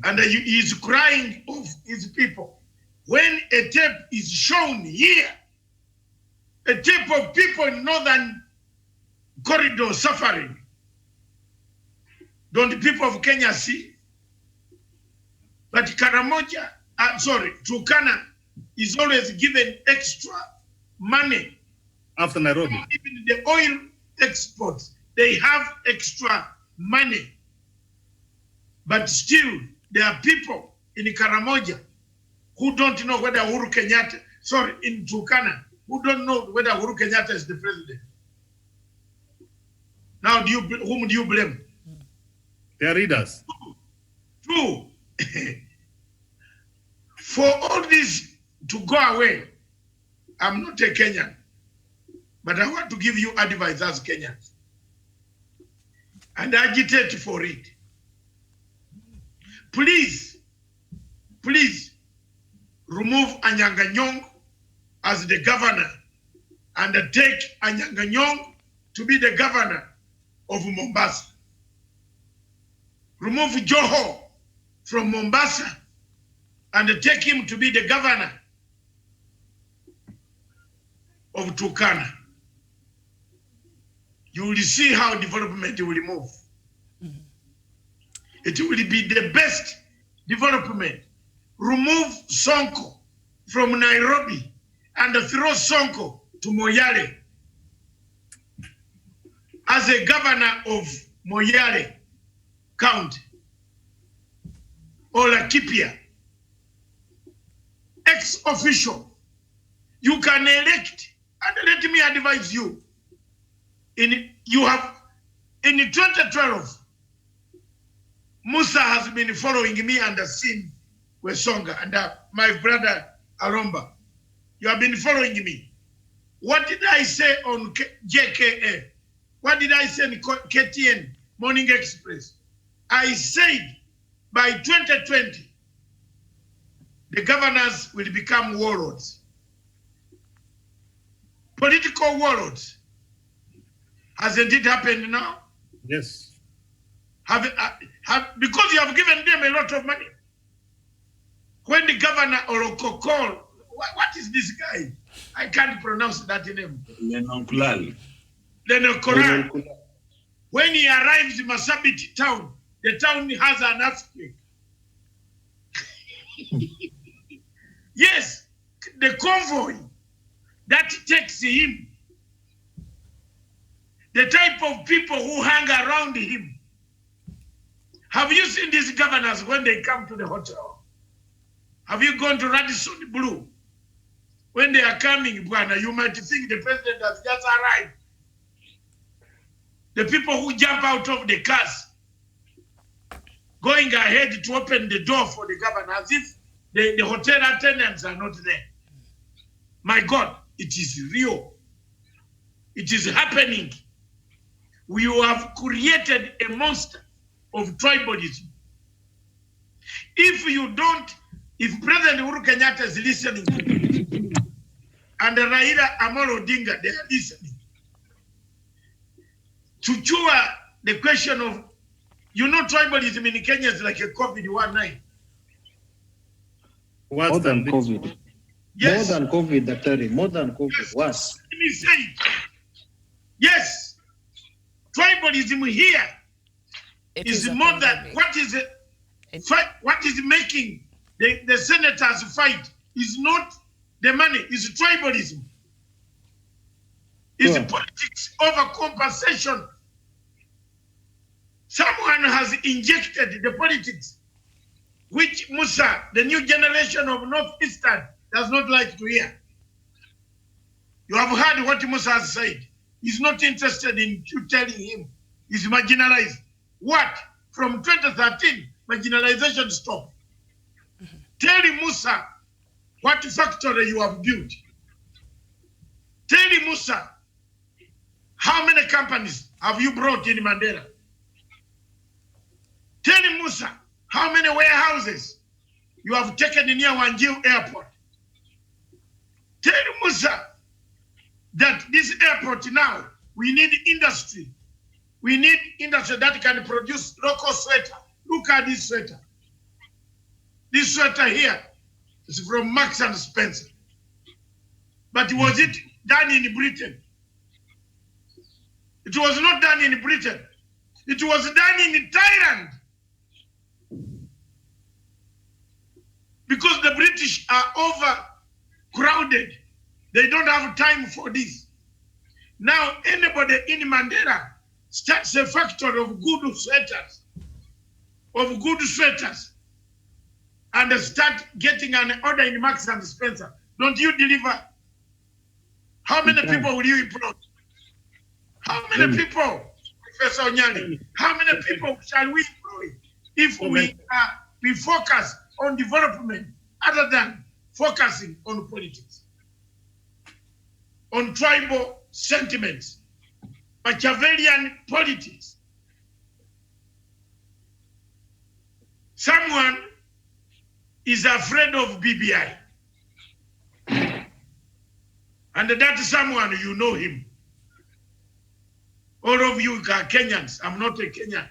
S1: And he is crying of his people. When a tape is shown here, a tape of people in northern corridor suffering, don't the people of Kenya see? But Turkana is always given extra money.
S2: After Nairobi.
S1: Even the oil exports, they have extra money. But still, there are people in Karamoja who don't know whether Uhuru Kenyatta, in Turkana, who don't know whether Uhuru Kenyatta is the president. Now, whom do you blame?
S2: Their readers.
S1: True. For all this to go away, I'm not a Kenyan, but I want to give you advice as Kenyans and agitate for it. Please remove Anyanga Nyong'o as the governor and take Anyang'Anyong to be the governor of Mombasa. Remove Joho from Mombasa and take him to be the governor of Turkana. You will see how development will move. It will be the best development. Remove Sonko from Nairobi and throw Sonko to Moyale as a governor of Moyale County or Laikipia. Ex-official. You can elect, and let me advise you, in 2012, Musa has been following me and has seen Wesonga and my brother Alomba. You have been following me. What did I say on JKA? What did I say in KTN, Morning Express? I said by 2020, the governors will become warlords. Political warlords. Hasn't it happened now?
S2: Yes.
S1: Because you have given them a lot of money. When the governor Allocate, what is this guy? I can't pronounce that name.
S6: Lenonkulal.
S1: When he arrives in Masabit town, the town has an earthquake. Yes, the convoy that takes him, the type of people who hang around him. Have you seen these governors when they come to the hotel? Have you gone to Radisson Blue? When they are coming, Bwana, you might think the president has just arrived. The people who jump out of the cars, going ahead to open the door for the governor, as if the hotel attendants are not there. My God, it is real. It is happening. We have created a monster of tribalism. If President Uhuru Kenyatta is listening, and Raila Amolo Odinga, they are listening, to chew the question of, tribalism in Kenya is like a COVID-19.
S4: More than COVID.
S1: Yes.
S4: More than COVID, Daktari. More than COVID.
S1: Yes.
S4: Worse.
S1: Let me say it. Yes. Tribalism here is more than what is making the senators fight is not the money, it's tribalism. It's politics over compensation. Someone has injected the politics, which Musa, the new generation of Northeastern, does not like to hear. You have heard what Musa has said. He's not interested in you telling him. He's marginalized. What? From 2013, marginalization stopped. Tell Musa what factory you have built. Tell Musa how many companies have you brought in Mandela. Tell Musa how many warehouses you have taken near Wanjiu Airport. Tell Musa that this airport now, we need industry. We need industry that can produce local sweater. Look at this sweater. This sweater here is from Marks and Spencer. But was it done in Britain? It was not done in Britain. It was done in Thailand. Because the British are overcrowded. They don't have time for this. Now, anybody in Mandela starts a factory of good sweaters, and start getting an order in Marks and Spencer. Don't you deliver? How many people will you employ? How many people, Professor Onyali, how many people shall we employ if we focus on development other than focusing on politics, on tribal sentiments, Machiavellian politics? Someone is afraid of BBI. And that someone, you know him. All of you are Kenyans. I'm not a Kenyan.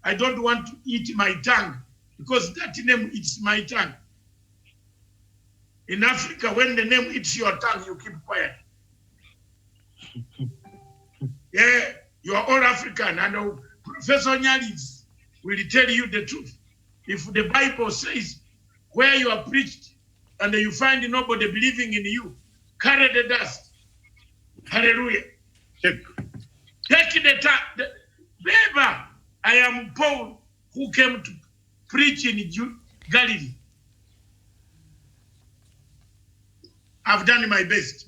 S1: I don't want to eat my tongue because that name eats my tongue. In Africa, when the name eats your tongue, you keep quiet. Yeah, you are all African. And Professor Nyalis will tell you the truth. If the Bible says where you are preached and you find nobody believing in you, carry the dust. Hallelujah. Take the Beba, I am Paul who came to preach in Galilee. I've done my best.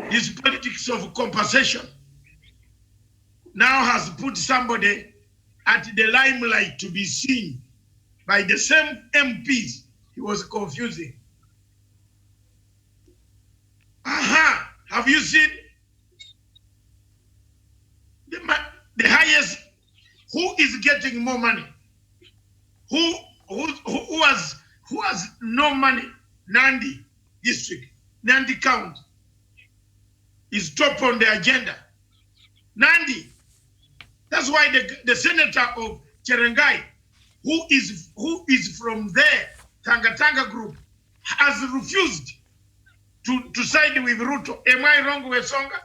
S1: This politics of compensation now has put somebody at the limelight to be seen by the same MPs he was confusing. Aha, have you seen the highest? Who is getting more money? Who has no money? Nandi district, Nandi County is top on the agenda. Nandi. That's why the senator of Cherengai, who is from there, Tanga group, has refused to side with Ruto. Am I wrong, Wesonga?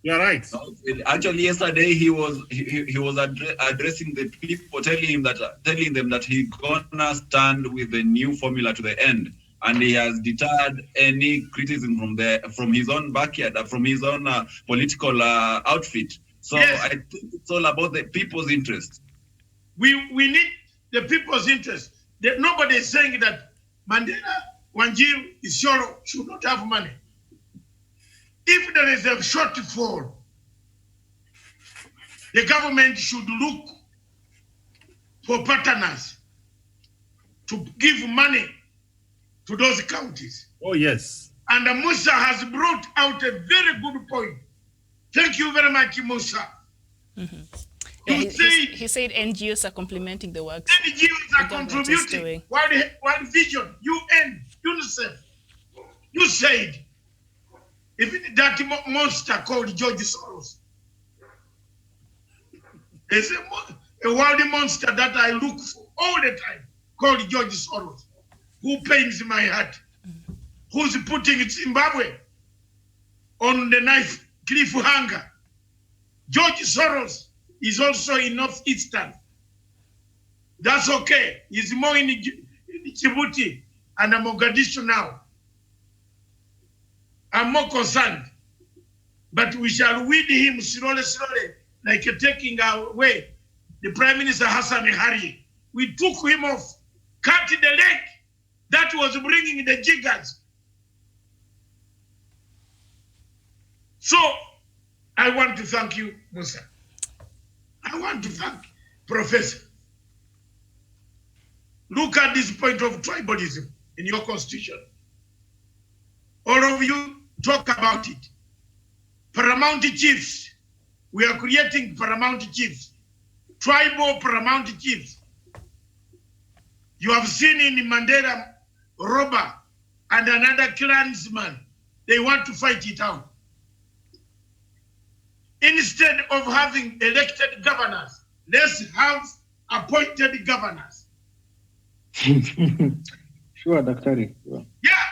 S2: You're right.
S6: Actually, yesterday he was addressing the people, telling them that he's gonna stand with the new formula to the end, and he has deterred any criticism from his own backyard, from his own political outfit. So yes. I think it's all about the people's interest.
S1: We need the people's interest. Nobody is saying that Mandela, Wanjiru, Isiolo should not have money. If there is a shortfall, the government should look for partners to give money to those counties.
S2: Oh, yes.
S1: And Musa has brought out a very good point. Thank you very much, Musa.
S3: Mm-hmm. Yeah, he said NGOs are complementing the work.
S1: NGOs are contributing. One vision, UN, UNICEF. You said, if that monster called George Soros, there's a world monster that I look for all the time, called George Soros, who pains my heart, who's putting Zimbabwe on the knife cliffhanger. George Soros is also in Northeastern. That's okay. He's more in Djibouti and Mogadishu now. I'm more concerned. But we shall weed him slowly, like taking away the Prime Minister Hassan Hari. We took him off, cut the leg that was bringing the jiggers. So, I want to thank you, Musa. I want to thank Professor. Look at this point of tribalism in your constitution. All of you talk about it. Paramount chiefs. We are creating paramount chiefs. Tribal paramount chiefs. You have seen in Mandela, Roba, and another clansman. They want to fight it out. Instead of having elected governors, let's have appointed governors.
S4: Sure, Dr.
S1: Yeah.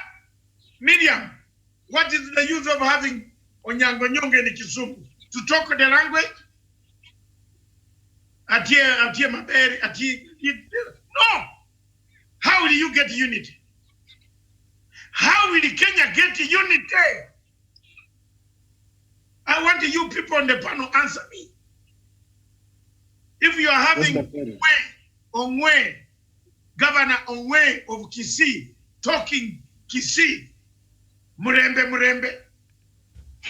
S1: Miriam, what is the use of having Onyango Nyonge in Kisumu? To talk the language? No. How will you get unity? How will Kenya get unity? I want you people on the panel answer me. If you are having Governor Onwe of Kisii talking Kisii, Murembe,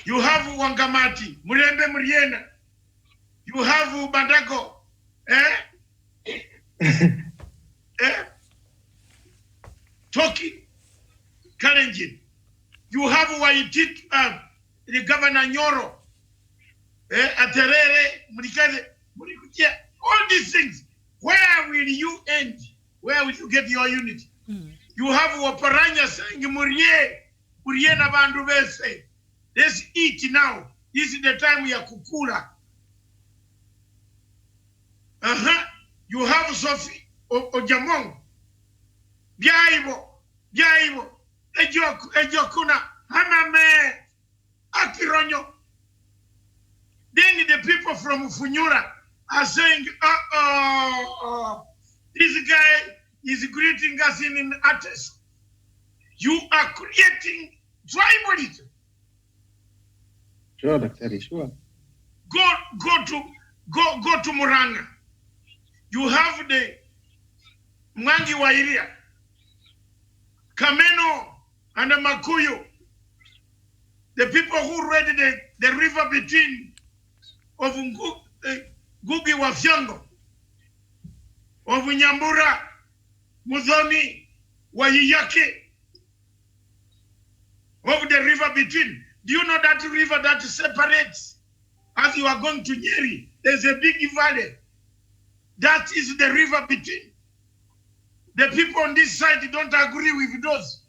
S1: you have Wangamati, Murembe Muriena, you have Bandago, talking Kalenjin, you have Waitit, the Governor Nyoro, Aterere, Murikaze, Murikutia, all these things. Where will you end? Where will you get your unity? You have Waparanya saying Murie, Kuriena bandu bese. Let's eat now. This is the time ya kukula. You have Sophie Ojamong. Biaibo. Ejokuna. Haname. Akironyo. Then the people from Funyura are saying, this guy is greeting us in Ates. You are creating tribalism.
S4: Sure, Dr. Sure.
S1: Go to Muranga. You have the Mwangi Wairia, Kameno, and the Makuyu. The people who read the river between of Gugi Wafyango, of Nyambura, Muzoni, Waiyake, of the river between. Do you know that river that separates as you are going to Nyeri? There's a big valley. That is the river between. The people on this side don't agree with those.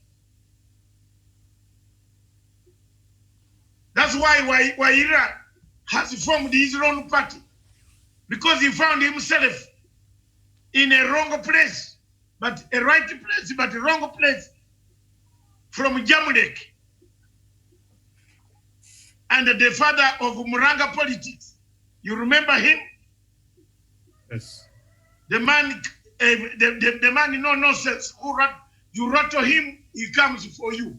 S1: That's why Waira has formed his own party. Because he found himself in a wrong place, but a right place, but a wrong place from Jamudek. And the father of Muranga politics. You remember him?
S2: Yes.
S1: The man, the man no nonsense. You rattle him, he comes for you.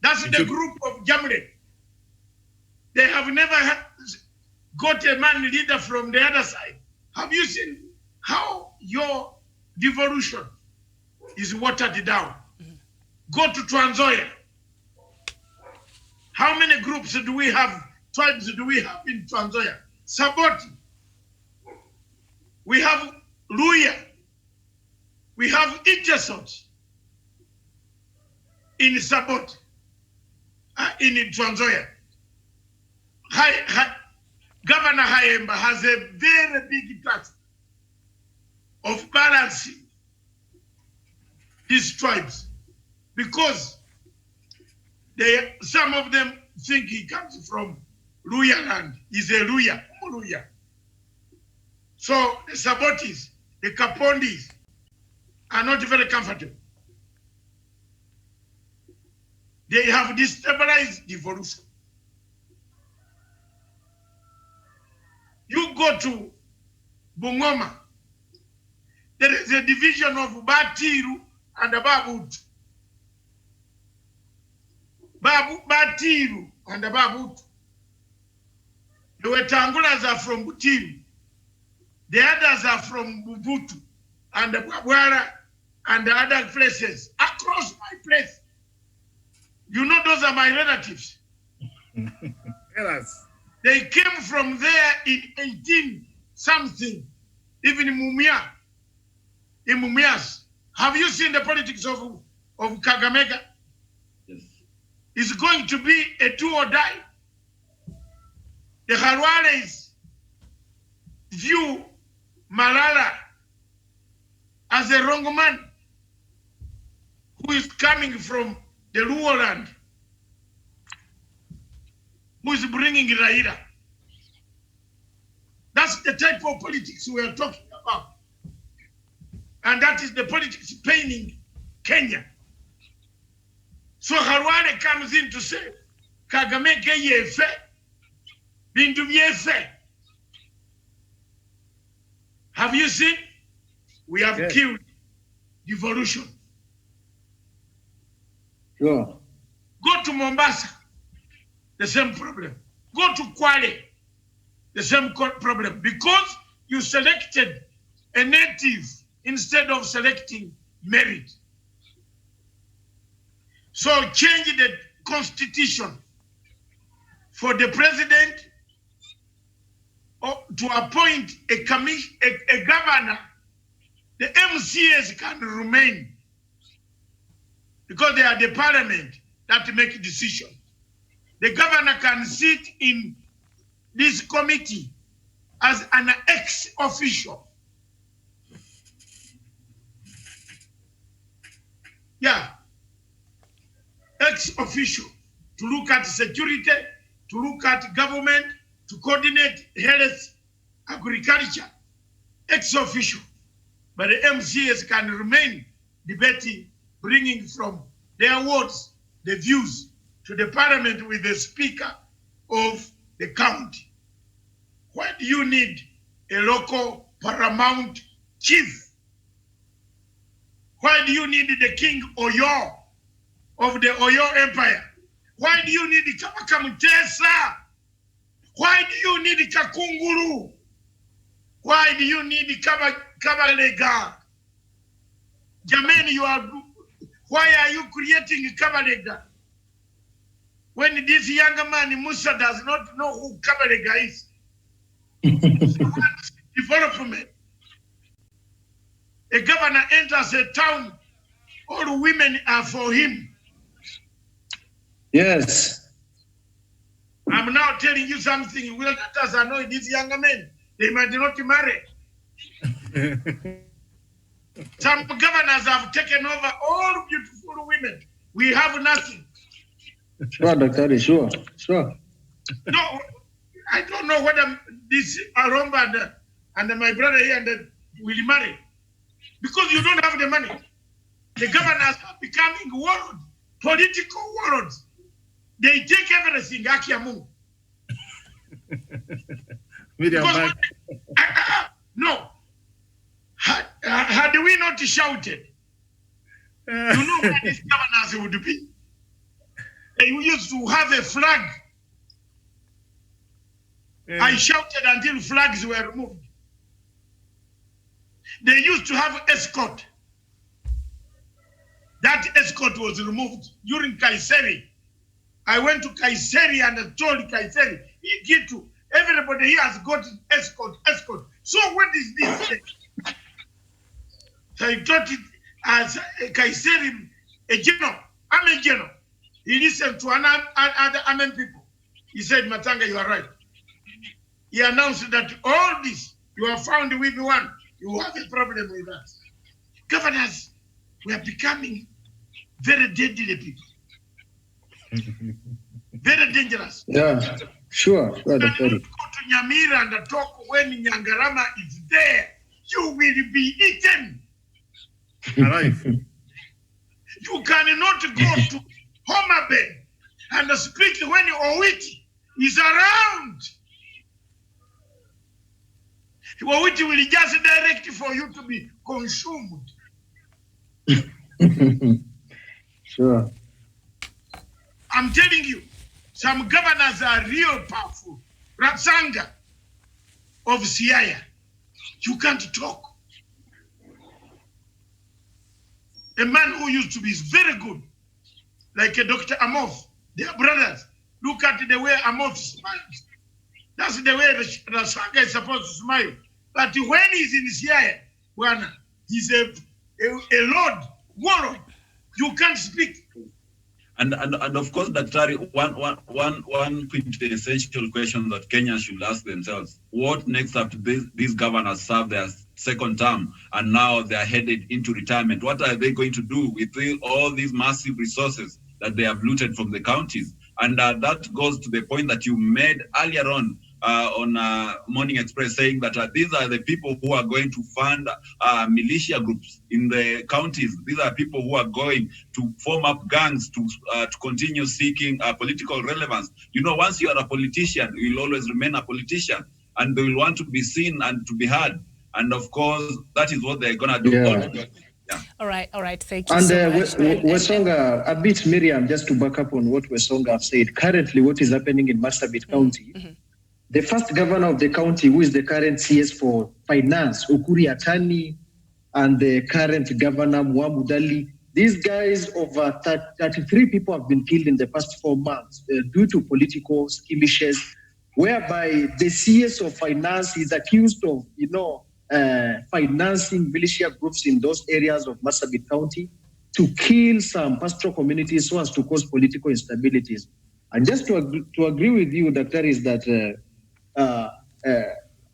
S1: That's the group of Jamudek. They have never got a man leader from the other side. Have you seen how your devolution is watered down? Go to Transoya. How many groups do we have, tribes do we have in Transoya? Saboti. We have Luya. We have Ijesot in Saboti, in Transoya. Governor Hayemba has a very big task of balancing these tribes because some of them think he comes from Luya land. He's a Luya. So the Sabotis, the Kapondis are not very comfortable. They have destabilized devolution. You go to Bungoma, there is a division of Batiru and Babut. Batiru and Babut. The Wetangulas are from Butiru. The others are from Bubutu and Babwara and the other places. Across my place. You know those are my relatives.
S2: Yes.
S1: They came from there in 18 something, even in Mumia. In Mumias. Have you seen the politics of Kagamega?
S6: Yes.
S1: It's going to be a do or die. The Harwares view Malala as a wrong man who is coming from the Luo land, who is bringing Raila. That's the type of politics we are talking about. And that is the politics paining Kenya. So Harware comes in to say, Kagame keye fe, bindu ye. Have you seen? We have killed devolution.
S4: Sure.
S1: Go to Mombasa, the same problem. Go to Kwale, the same problem. Because you selected a native instead of selecting merit. So change the constitution for the president or to appoint a commission, a governor. The MCAs can remain because they are the parliament that make a decision. The governor can sit in this committee as an ex-official. Yeah. ex-official to look at security, to look at government, to coordinate health, agriculture, ex-official. But the MCAs can remain debating, bringing from their wards the views to the parliament with the speaker of the county. Why do you need a local paramount chief? Why do you need the king Oyo of the Oyo Empire? Why do you need Kakamutesa? Why do you need Kakunguru? Why do you need Kabalega? Jamani, why are you creating Kabalega? When this young man, Musa, does not know who Kabalega is. Development. A governor enters a town, all women are for him.
S4: Yes.
S1: I'm now telling you something. Will let us annoy these younger men. They might not marry. Some governors have taken over all beautiful women. We have nothing.
S4: Sure, Dr. Sure.
S1: No, I don't know whether this Aromba and my brother here will marry. Because you don't have the money. The governors are becoming warlords, political warlords. They take everything, Akiamu. No. Had we not shouted, you know where these governors would be. They used to have a flag. I shouted until flags were removed. They used to have escort. That escort was removed during Kayseri. I went to Kayseri and I told Kayseri, everybody here has got escort. So what is this? So I taught it as Kayseri, a general. I'm a general. He listened to other Amen people. He said, Matanga, you are right. He announced that all this, you are found with one. You have a problem with that. Governors, we are becoming very deadly people. Very dangerous.
S4: Yeah, sure.
S1: You cannot go to Nyamira and talk when Nyangarama is there. You will be eaten.
S2: Alive.
S1: You cannot go to Homa Bay and speak when Owiti is around. Owiti will just direct for you to be consumed.
S4: Sure.
S1: I'm telling you, some governors are real powerful. Ratsanga of Siaya, you can't talk. A man who used to be very good, like a Dr. Amof, they are brothers. Look at the way Amof smiles. That's the way Ratsanga is supposed to smile. But when he's in Siaya, he's a lord, warlord. You can't speak.
S6: And of course, Daktari, one quintessential question that Kenyans should ask themselves: what next after these governors serve their second term and now they are headed into retirement? What are they going to do with all these massive resources that they have looted from the counties? And that goes to the point that you made earlier on Morning Express, saying that these are the people who are going to fund militia groups in the counties. These are people who are going to form up gangs to continue seeking political relevance. You know, once you are a politician, you will always remain a politician, and they will want to be seen and to be heard. And of course, that is what they're going to do.
S4: Yeah.
S3: Yeah. All right. Thank you
S4: and
S3: so much.
S4: Wesonga, a bit, Miriam, just to back up on what Wesonga said, currently what is happening in Marsabit County, the first governor of the county, who is the current CS for finance, Ukuri Atani, and the current governor, Muamudali, these guys, over 33 people have been killed in the past 4 months due to political skirmishes, whereby the CS of finance is accused of, financing militia groups in those areas of Marsabit County to kill some pastoral communities so as to cause political instabilities. And just to agree with you, Doctor, is that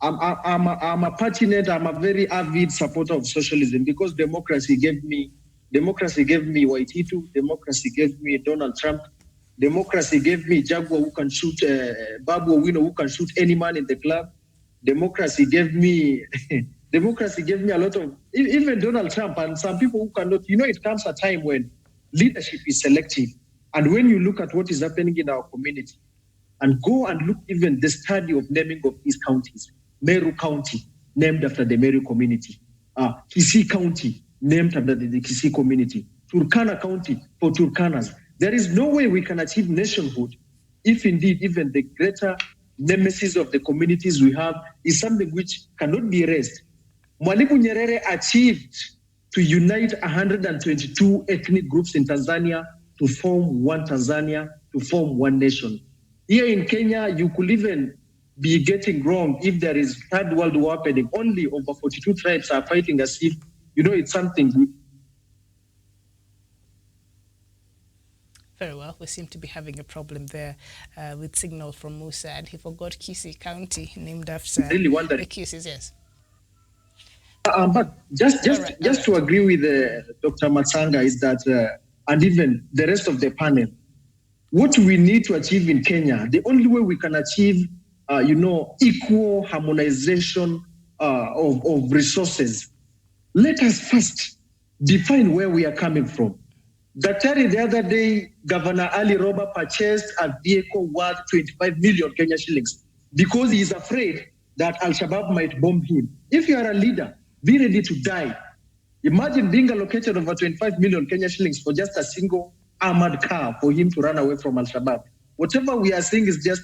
S4: I'm a passionate, I'm a very avid supporter of socialism, because democracy gave me Democracy gave me Waititu. Democracy gave me Donald Trump. Democracy gave me Jaguar who can shoot, Babu Owino who can shoot any man in the club. Democracy gave me, democracy gave me a lot of, even Donald Trump and some people who cannot, it comes a time when leadership is selective. And when you look at what is happening in our community, and go and look even the study of naming of these counties, Meru County, named after the Meru community, Kisii County, named after the Kisii community, Turkana County for Turkanas. There is no way we can achieve nationhood if indeed even the greater nemesis of the communities we have is something which cannot be erased. Mwalimu Nyerere achieved to unite 122 ethnic groups in Tanzania to form one Tanzania, to form one nation. Here in Kenya, you could even be getting wrong if there is third world war happening. Only over 42 tribes are fighting as if, it's something good.
S3: Very well. We seem to be having a problem there with signal from Musa, and he forgot Kisii County, named after
S4: really
S3: the Kisis, yes.
S4: But just to agree with Dr. Matsanga is that, and even the rest of the panel, what we need to achieve in Kenya, the only way we can achieve, equal harmonization of resources, let us first define where we are coming from. Daktari, the other day, Governor Ali Roba purchased a vehicle worth 25 million Kenya shillings because he is afraid that Al-Shabaab might bomb him. If you are a leader, be ready to die. Imagine being allocated over 25 million Kenya shillings for just a single armored car for him to run away from Al-Shabaab. Whatever we are seeing is just,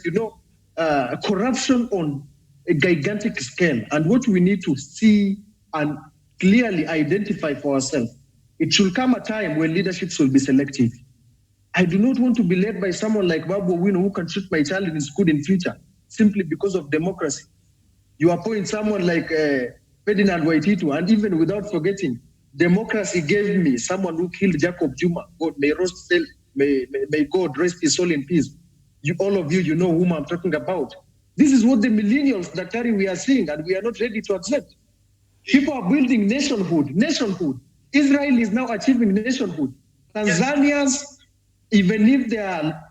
S4: corruption on a gigantic scale. And what we need to see and clearly identify for ourselves, it should come a time when leadership should be selective. I do not want to be led by someone like Babu Owino who can shoot my child in school in future simply because of democracy. You appoint someone like Ferdinand Waititu, and even without forgetting, democracy gave me someone who killed Jacob Juma. God may God rest his soul in peace. All of you know whom I'm talking about. This is what the millennials that we are seeing, and we are not ready to accept. People are building nationhood. Israel is now achieving nationhood. Tanzanians, even if they are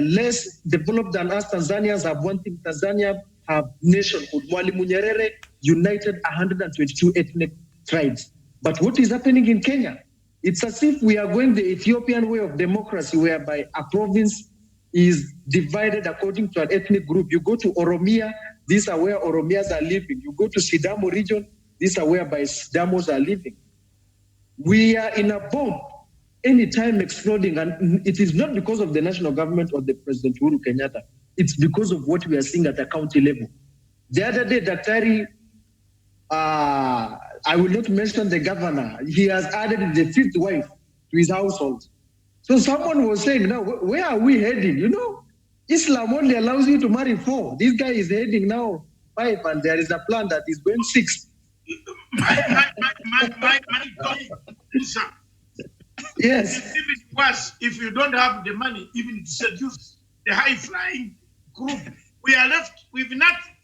S4: less developed than us, Tanzanians have one thing. Tanzania have nationhood. Mwalimu Nyerere united 122 ethnic tribes. But what is happening in Kenya? It's as if we are going the Ethiopian way of democracy, whereby a province is divided according to an ethnic group. You go to Oromia, these are where Oromias are living. You go to Sidamo region, these are whereby Sidamos are living. We are in a bomb anytime exploding, and it is not because of the national government or the President Uhuru Kenyatta. It's because of what we are seeing at the county level. The other day, Daktari, I will not mention the governor, he has added the fifth wife to his household. So someone was saying, now, where are we heading? Islam only allows you to marry 4. This guy is heading now 5, and there is a plan that is going 6.
S1: My yes. If it was, if you don't have the money, even to seduce the high-flying group, we are left with nothing.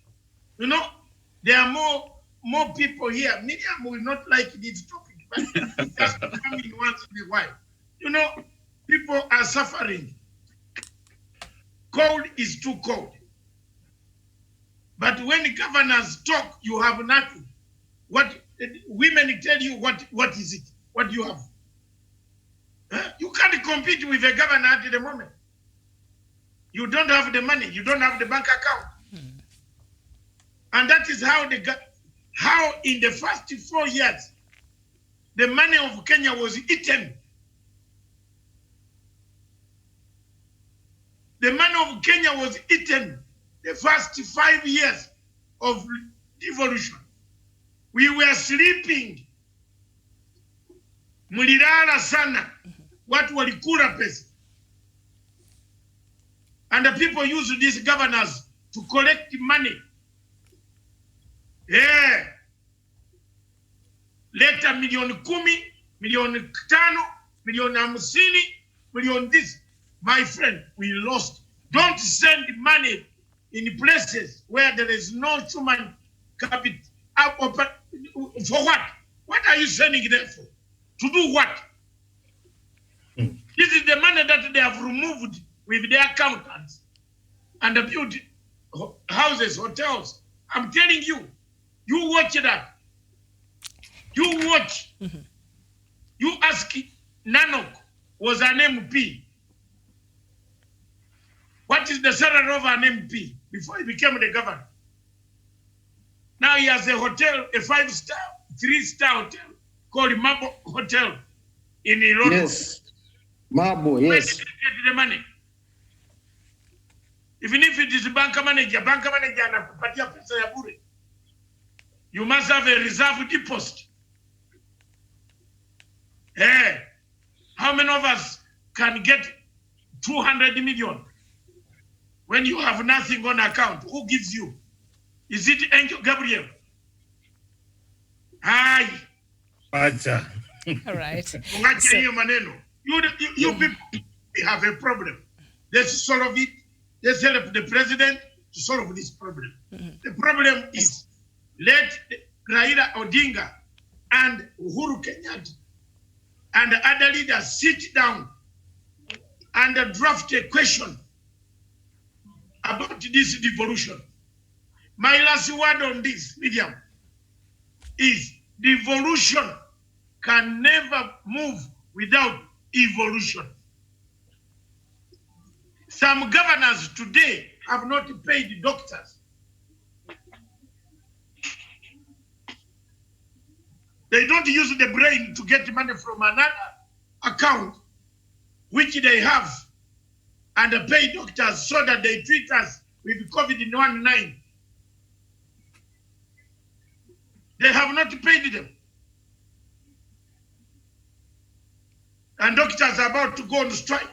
S1: There are more people here. Miriam will not like this topic, but just coming once in a while. People are suffering. Cold is too cold. But when the governors talk, you have nothing. What women tell you, what is it? What do you have? You can't compete with a governor at the moment. You don't have the money. You don't have the bank account. And that is how in the first 4 years, the money of Kenya was eaten. The money of Kenya was eaten the first 5 years of devolution. We were sleeping. Mulilala sana. Watu walikula pesa. And the people used these governors to collect money. Yeah. Leta milioni 10, milioni 5, milioni 50, milioni this. My friend, we lost. Don't send money in places where there is no human capital. For what? What are you sending it there for? To do what? This is the money that they have removed with their accountants and built houses, hotels. I'm telling you, you watch that. You watch. You ask Nanok was an MP. What is the salary of an MP before he became the governor? Now he has a hotel, a 5-star, 3-star hotel called Marble Hotel in Iran.
S4: Yes. Marble, yes.
S1: Where did he get the money? Even if it is a bank manager anakupatia pesa ya bure. You must have a reserve deposit. Hey, how many of us can get 200 million when you have nothing on account? Who gives you? Is it Angel Gabriel? Hi.
S3: All right. So,
S1: you people, we have a problem. Let's solve it. Let's help the president to solve this problem. The problem is let Raila Odinga and Uhuru Kenyatta and other leaders sit down and draft a question about this devolution. My last word on this, Medium, is devolution can never move without evolution. Some governors today have not paid doctors. They don't use the brain to get money from another account, which they have, and pay doctors so that they treat us with COVID-19. They have not paid them. And doctors are about to go on strike.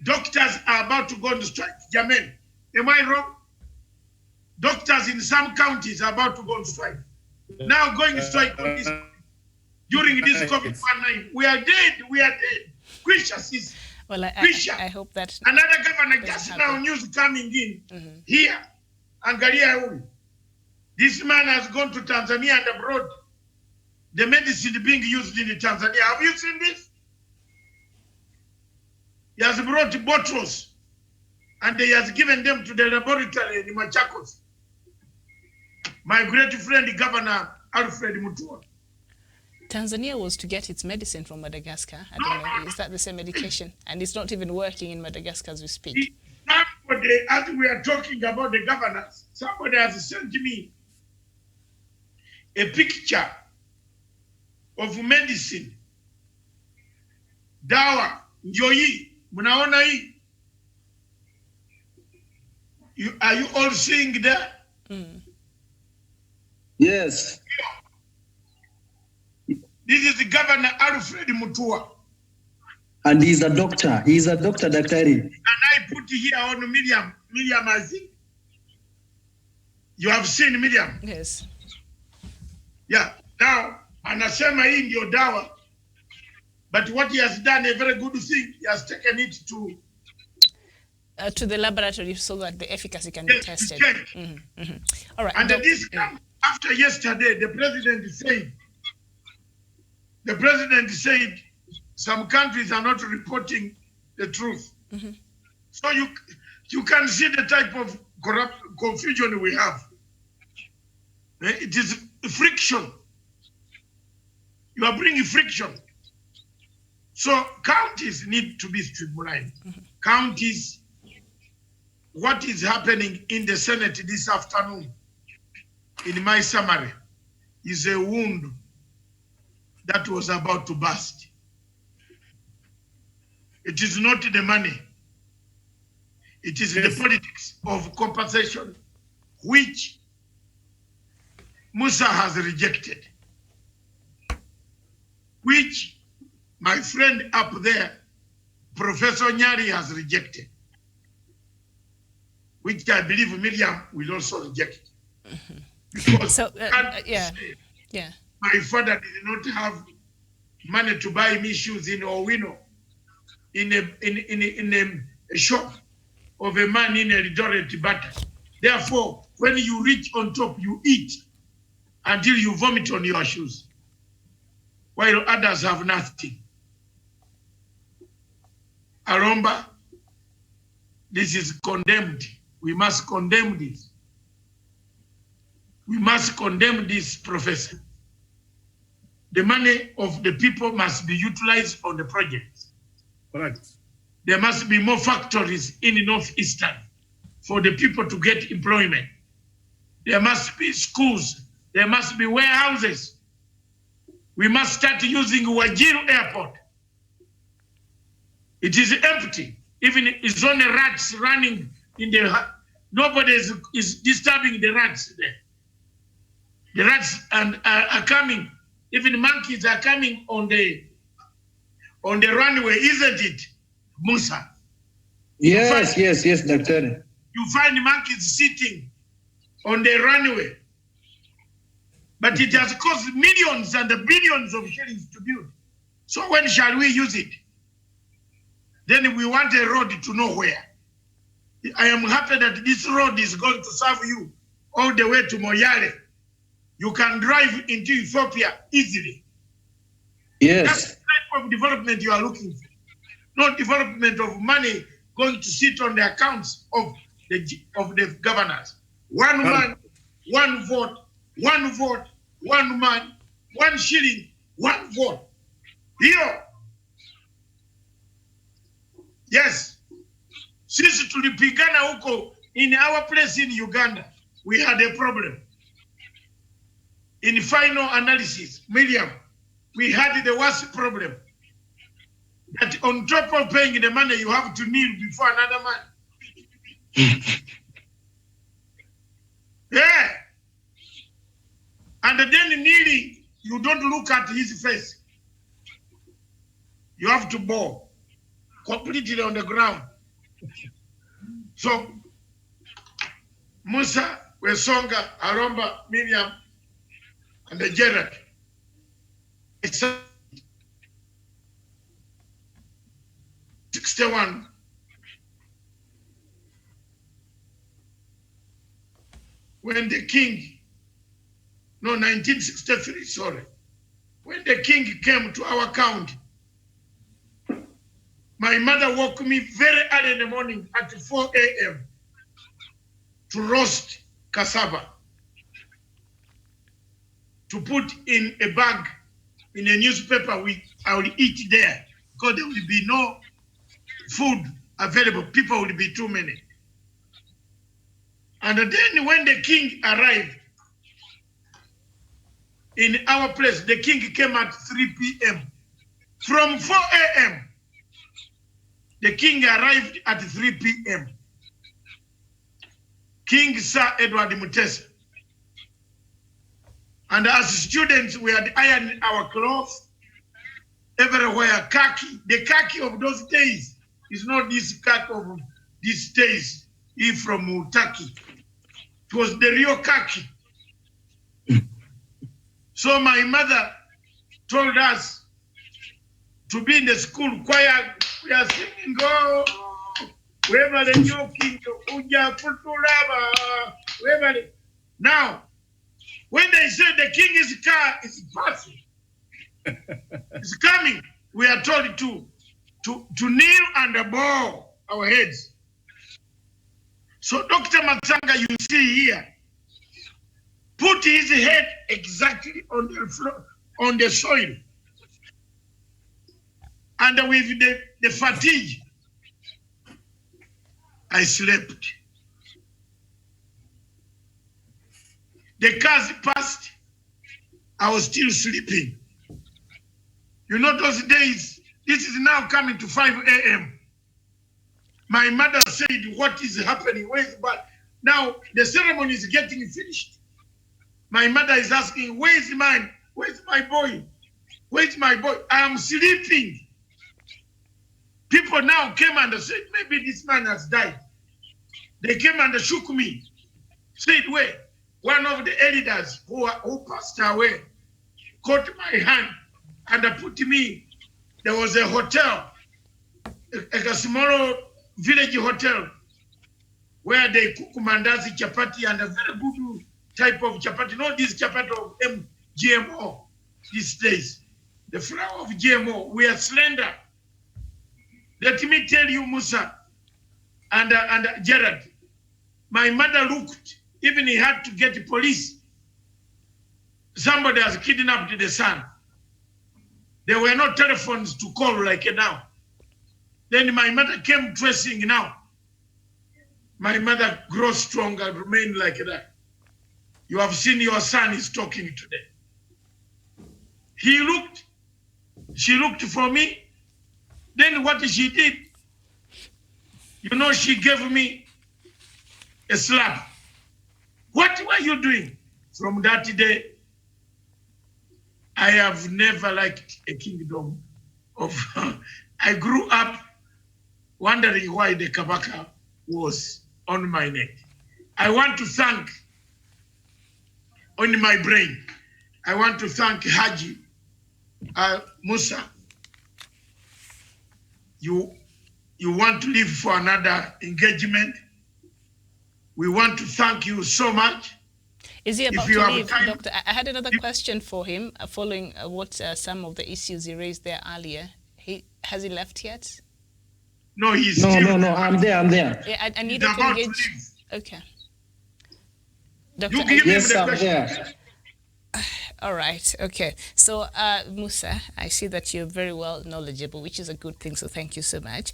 S1: Doctors are about to go on strike. Jamen, am I wrong? Doctors in some counties are about to go on strike. Now going to strike on this, during this COVID-19. We are dead. We are dead. Quishas is.
S3: Well, I hope that
S1: another governor just now news coming in here. Angalia huyu. This man has gone to Tanzania and abroad. The medicine being used in Tanzania. Have you seen this? He has brought bottles and he has given them to the laboratory in Machakos. My great friend, Governor Alfred Mutua.
S3: Tanzania was to get its medicine from Madagascar. I don't know, is that the same medication? And it's not even working in Madagascar as we speak.
S1: Somebody, as we are talking about the governors, somebody has sent me a picture of medicine. Dawa, Njoyi, munaona hii? Are you all seeing that?
S4: Yes.
S1: This is the Governor Alfred Mutua.
S4: And he's a doctor. He's a doctor, Daktari.
S1: And I put here on Miriam. Miriam, I think. You have seen Miriam?
S3: Yes.
S1: Yeah. Now, anasema hii ndio dawa. But what he has done, a very good thing, he has taken it
S3: to the laboratory so that the efficacy can be tested. All right.
S1: And this comes after yesterday, the president said some countries are not reporting the truth. So you can see the type of confusion we have. It is friction. You are bringing friction. So counties need to be streamlined. Counties, what is happening in the Senate this afternoon, in my summary, is a wound that was about to burst. It is not the money. It is the politics of compensation, which Musa has rejected, which my friend up there, Professor Nyari, has rejected, which I believe Miriam will also reject. Because
S3: so,
S1: my father did not have money to buy me shoes in Owino, in a shop of a man in Eldoret butter. Therefore, when you reach on top, you eat until you vomit on your shoes, while others have nothing. Aromba, this is condemned. We must condemn this. We must condemn this, Professor. The money of the people must be utilized on the projects.
S2: Correct.
S1: There must be more factories in the Northeastern for the people to get employment. There must be schools. There must be warehouses. We must start using Wajiru Airport. It is empty. Even it's only rats running in the. Nobody is disturbing the rats there. The rats are coming. Even monkeys are coming on the runway, isn't it, Musa?
S4: Yes, Doctor.
S1: You find monkeys sitting on the runway. But it has cost millions and billions of shillings to build. So when shall we use it? Then we want a road to nowhere. I am happy that this road is going to serve you all the way to Moyale. You can drive into Ethiopia easily.
S4: Yes.
S1: That's the type of development you are looking for. Not development of money going to sit on the accounts of the governors. One man, one vote, one vote, one man, 1 shilling, 1 vote. Here. Yes. Sisi tulipigana huko in our place in Uganda. We had a problem. In final analysis, Miriam, we had the worst problem. That on top of paying the money, you have to kneel before another man. Yeah. And then kneeling, you don't look at his face. You have to bow completely on the ground. So, Musa, Wesonga, Aromba, Miriam, and the Gerard. It's 61. When the king, no, 1963, sorry. When the king came to our county, my mother woke me very early in the morning at 4 a.m. to roast cassava, to put in a bag, in a newspaper, I will eat there, because there will be no food available. People will be too many. And then when the king arrived in our place, the king came at 3 p.m. From 4 a.m., the king arrived at 3 p.m. King Sir Edward Mutesa. And as students, we had ironed our clothes everywhere. Khaki, the khaki of those days is not this khaki of these days, from Turkey. It was the real khaki. So my mother told us to be in the school choir. We are singing, go, wherever the new king, Uja Putulaba, wherever. Now, when they say the king is passing, it's coming, we are told to kneel and bow our heads. So Dr. Matsanga, you see here, put his head exactly on the floor, on the soil. And with the fatigue, I slept. The cars passed, I was still sleeping. You know those days, this is now coming to 5 a.m. My mother said, what is happening? Where's but now the ceremony is getting finished. My mother is asking, where's mine? Where's my boy? Where's my boy? I am sleeping. People now came and said, maybe this man has died. They came and shook me. Said, wait, one of the elders who passed away caught my hand and put me. There was a hotel, a small village hotel, where they cook mandazi chapati and a very good type of chapati. Not this chapati of GMO these days. The flour of GMO. We are slender. Let me tell you, Musa and Gerard, my mother looked, even he had to get the police. Somebody has kidnapped the son. There were no telephones to call like now. Then my mother came tracing now. My mother grows strong and remain like that. You have seen your son is talking today. He looked, she looked for me. Then what she did, you know, she gave me a slap. What were you doing? From that day, I have never liked a kingdom of, I grew up wondering why the kabaka was on my neck. I want to thank, on my brain, I want to thank Haji Musa. You want to live for another engagement. We want to thank you so much.
S3: Is he about to leave, Doctor? I had another question for him, following what some of the issues he raised there earlier. Has he left yet?
S1: No, he's
S4: no, I'm there.
S3: Yeah, I need to engage. Okay. Doctor,
S1: you give
S4: yes,
S1: him the
S4: I'm
S1: question.
S4: there.
S3: All right. Okay. So, Musa, I see that you're very well knowledgeable, which is a good thing. So thank you so much.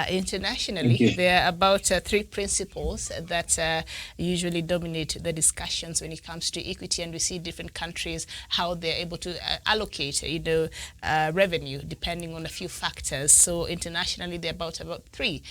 S3: Internationally, there are about 3 principles that usually dominate the discussions when it comes to equity, and we see different countries how they're able to allocate, revenue depending on a few factors. So internationally, there are about 3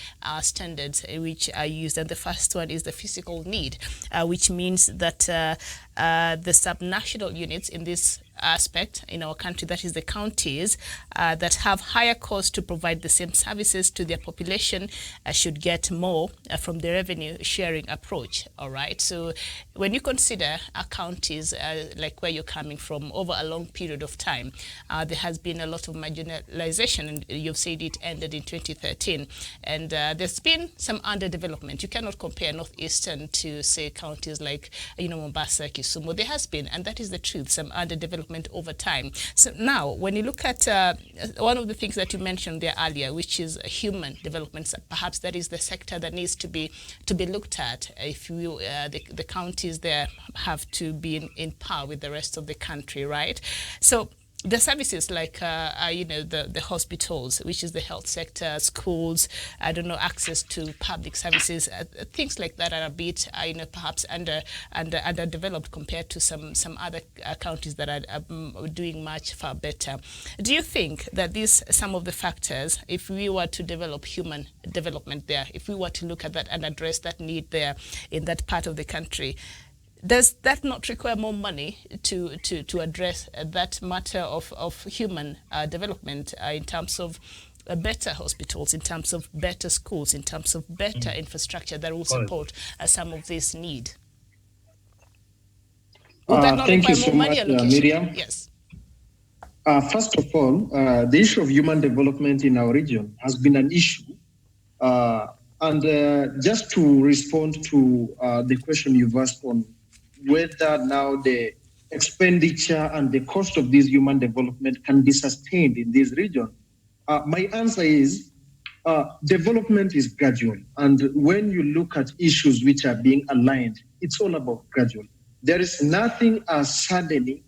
S3: standards which are used, and the first one is the physical need, which means that the subnational units in this aspect in our country, that is the counties that have higher costs to provide the same services to their population, should get more from the revenue sharing approach. All right. So when you consider counties like where you're coming from, over a long period of time, there has been a lot of marginalization, and you've said it ended in 2013, and there's been some underdevelopment. You cannot compare Northeastern to, say, counties like Mombasa, Kisumu. There has been, and that is the truth, some underdevelopment over time. So now, when you look at one of the things that you mentioned there earlier, which is human development, perhaps that is the sector that needs to be looked at. If you the counties there have to be in par with the rest of the country, right? So the services like, the hospitals, which is the health sector, schools, access to public services, things like that are a bit, perhaps underdeveloped compared to some other counties that are doing much far better. Do you think that these, some of the factors, if we were to develop human development there, if we were to look at that and address that need there in that part of the country, does that not require more money to address that matter of human development in terms of better hospitals, in terms of better schools, in terms of better infrastructure that will support some of this need? Would that not
S4: thank
S3: require
S4: you so
S3: more money
S4: much,
S3: allocation?
S4: Miriam.
S3: Yes.
S4: First of all, the issue of human development in our region has been an issue. Just to respond to the question you've asked on whether now the expenditure and the cost of this human development can be sustained in this region, my answer is development is gradual. And when you look at issues which are being aligned, it's all about gradual. There is nothing as suddenly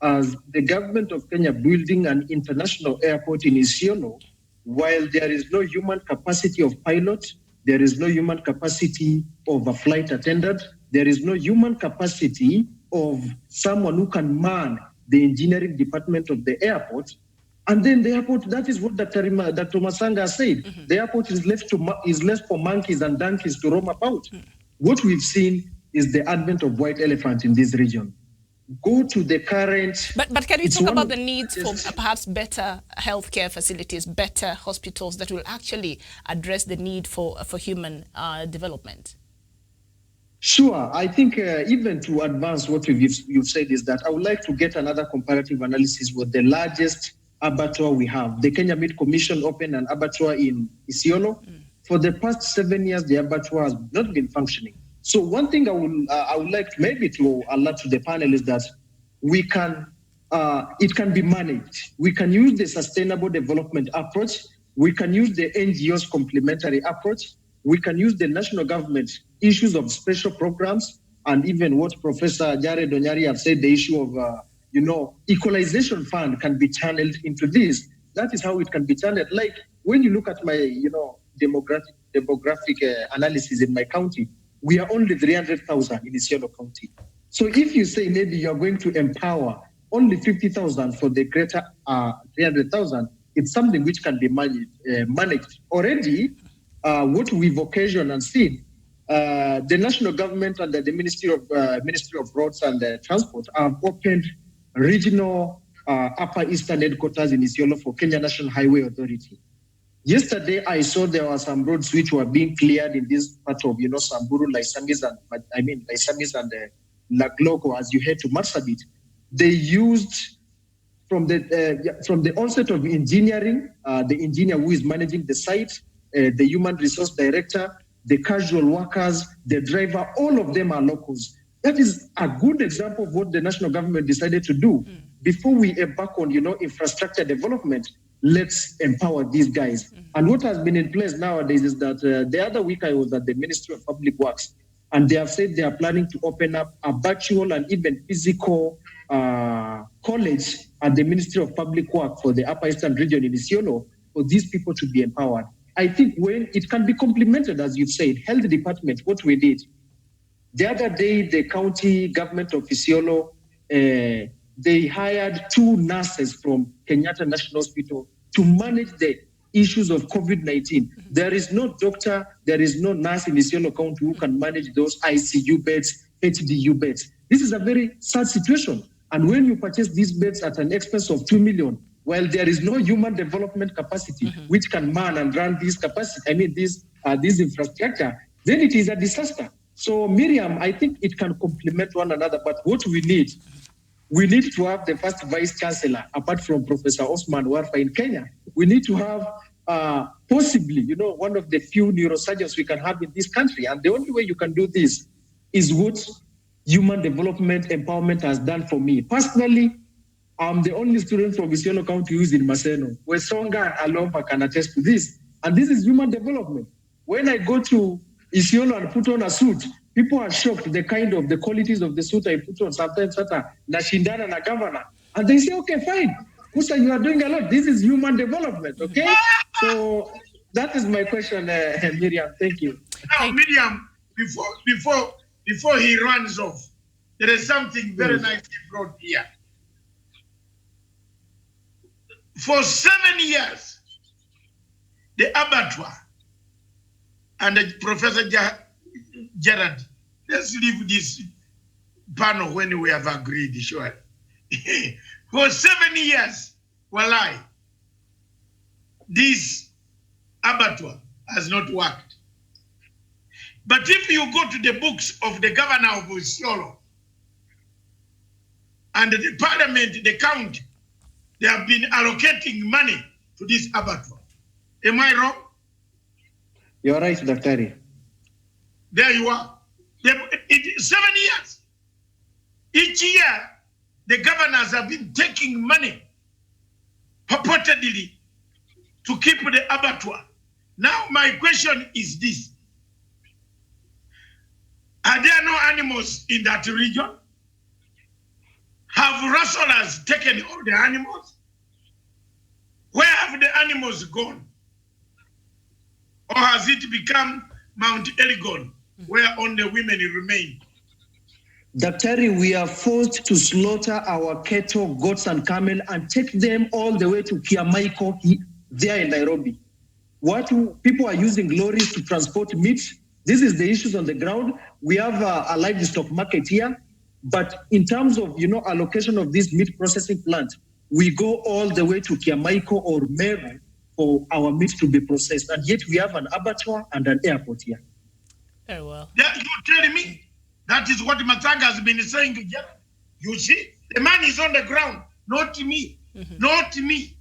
S4: as the government of Kenya building an international airport in Isiolo, while there is no human capacity of pilot, there is no human capacity of a flight attendant, there is no human capacity of someone who can man the engineering department of the airport. And then the airport, that is what Dr. Masanga said. Mm-hmm. The airport is left for monkeys and donkeys to roam about. Mm-hmm. What we've seen is the advent of white elephant in this region. Go to the current... But
S3: can you talk about the needs for perhaps better healthcare facilities, better hospitals that will actually address the need for human development?
S4: Sure. I think even to advance what you've said is that I would like to get another comparative analysis with the largest abattoir we have. The Kenya Meat Commission opened an abattoir in Isiolo. For the past 7 years, the abattoir has not been functioning. So one thing I would like to alert to the panel is that we can, it can be managed. We can use the sustainable development approach We can use the NGO's complementary approach. We can use the national government issues of special programs, and even what Professor Jared Onyari have said, the issue of, equalization fund can be channeled into this. That is how it can be channeled. Like when you look at my, demographic analysis in my county, we are only 300,000 in Isiolo County. So if you say maybe you're going to empower only 50,000 for the greater 300,000, it's something which can be managed. Already, what we've occasioned and seen, the national government and the Ministry of Roads and Transport have opened regional Upper Eastern headquarters in Isiolo for Kenya National Highway Authority. Yesterday, I saw there were some roads which were being cleared in this part of, Samburu, Laisamis, and Lagloko as you head to Marsabit. They used from the onset of engineering, the engineer who is managing the site, the human resource director, the casual workers, the driver, all of them are locals. That is a good example of what the national government decided to do. Before we embark on, infrastructure development, let's empower these guys. And what has been in place nowadays is that the other week I was at the Ministry of Public Works, and they have said they are planning to open up a virtual and even physical college at the Ministry of Public Work for the Upper Eastern region in Isiolo for these people to be empowered. I think when it can be complemented, as you've said, health department, what we did. The other day, the county government of Isiolo, they hired 2 nurses from Kenyatta National Hospital to manage the issues of COVID-19. There is no doctor, there is no nurse in Isiolo County who can manage those ICU beds, HDU beds. This is a very sad situation. And when you purchase these beds at an expense of 2 million, well, there is no human development capacity which can man and run this capacity, this infrastructure, then it is a disaster. So Miriam, I think it can complement one another, but what we need to have the first vice chancellor, apart from Professor Osman Warfa in Kenya. We need to have possibly, one of the few neurosurgeons we can have in this country. And the only way you can do this is what human development empowerment has done for me. Personally, I'm the only student from Isiolo County who is in Maseno, where Songa and Alomba can attest to this. And this is human development. When I go to Isiolo and put on a suit, people are shocked the qualities of the suit I put on. Sometimes nashindana na governor. And they say, okay, fine. Musa, you are doing a lot. This is human development, okay? So that is my question, Miriam. Thank you.
S1: Now, Miriam, before he runs off, there is something very nice he brought here. For 7 years, the abattoir and Professor Jared, let's leave this panel when we have agreed, sure. For 7 years, Walai, this abattoir has not worked. But if you go to the books of the governor of Isiolo and the parliament, the county, they have been allocating money to this abattoir. Am I wrong?
S4: You're right, Dr.
S1: There you are. 7 years. Each year, the governors have been taking money purportedly to keep the abattoir. Now, my question is this. Are there no animals in that region? Have rustlers taken all the animals? Where have the animals gone? Or has it become Mount Elgon, where only women remain?
S4: Dr. We are forced to slaughter our cattle, goats, and camel and take them all the way to Kiamaiko there in Nairobi. People are using lorries to transport meat. This is the issues on the ground. We have a livestock market here, but in terms of allocation of this meat processing plant, we go all the way to Kiamaiko or Meru for our meat to be processed, and yet we have an abattoir and an airport here.
S3: Very well.
S1: You're telling me that is what Matanga has been saying again. You see, the man is on the ground, not me, not me.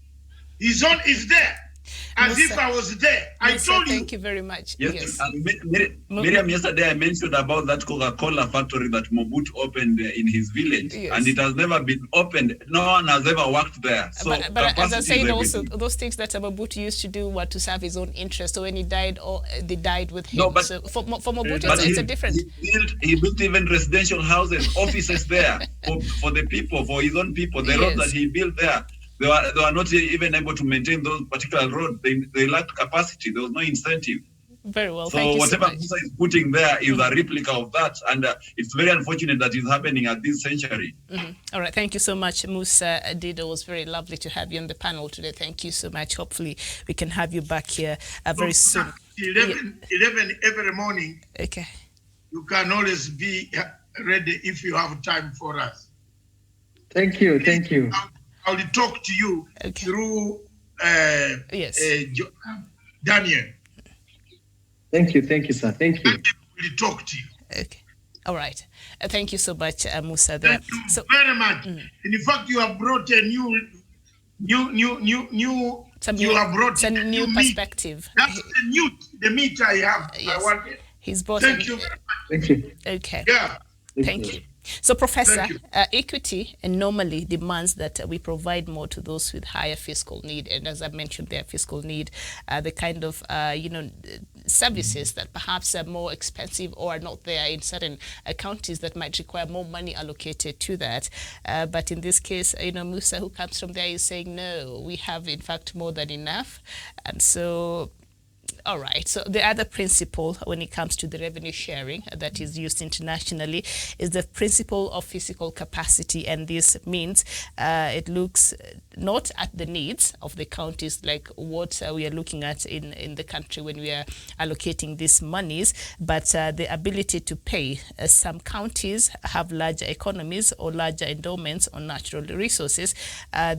S1: He's there. as
S3: Musa,
S1: if I was there. I
S3: Musa,
S1: told you.
S3: thank you very much.
S6: Yes. Miriam, yesterday I mentioned about that Coca-Cola factory that Mobutu opened in his village,
S3: Yes.
S6: and it has never been opened. No one has ever worked there. So
S3: But as I
S6: capacity is
S3: said, also
S6: everything.
S3: those things that Mobutu used to do were to serve his own interest. So when he died, they died with him.
S6: No, but-
S3: so for Mobutu,
S6: But
S3: it's a different.
S6: He built even residential houses, offices there for the people, for his own people. The road that he built there, they were not even able to maintain those particular roads. They lacked capacity. There was no incentive.
S3: Very well.
S6: So
S3: Thank you
S6: whatever
S3: so much.
S6: Musa is putting there is a replica of that, and it's very unfortunate that it's happening at this century.
S3: All right. Thank you so much, Musa Dido. It was very lovely to have you on the panel today. Thank you so much. Hopefully, we can have you back here very soon.
S1: 11 every morning.
S3: Okay.
S1: You can always be ready if you have time for us.
S4: Thank you. Thank you.
S1: I'll talk to you through Daniel.
S4: Thank you. Thank you, sir. Thank you.
S1: We'll talk to you.
S3: Okay. All right. Thank you so much, Musa. There.
S1: Thank you very much. And in fact, you have brought a new
S3: perspective.
S1: That's the meat I have.
S3: Yes.
S1: I wanted.
S3: He's brought.
S1: Thank you.
S4: Thank you.
S3: Okay.
S1: Yeah.
S3: Thank you. So, Professor,
S1: Thank you.
S3: equity normally demands that we provide more to those with higher fiscal need, and as I mentioned, their fiscal need, the kind of services that perhaps are more expensive or are not there in certain counties that might require more money allocated to that. But in this case, Musa, who comes from there, is saying no, we have in fact more than enough, and so. All right. So the other principle when it comes to the revenue sharing that is used internationally is the principle of fiscal capacity. And this means it looks not at the needs of the counties like what we are looking at in the country when we are allocating these monies, but the ability to pay. Some counties have larger economies or larger endowments on natural resources.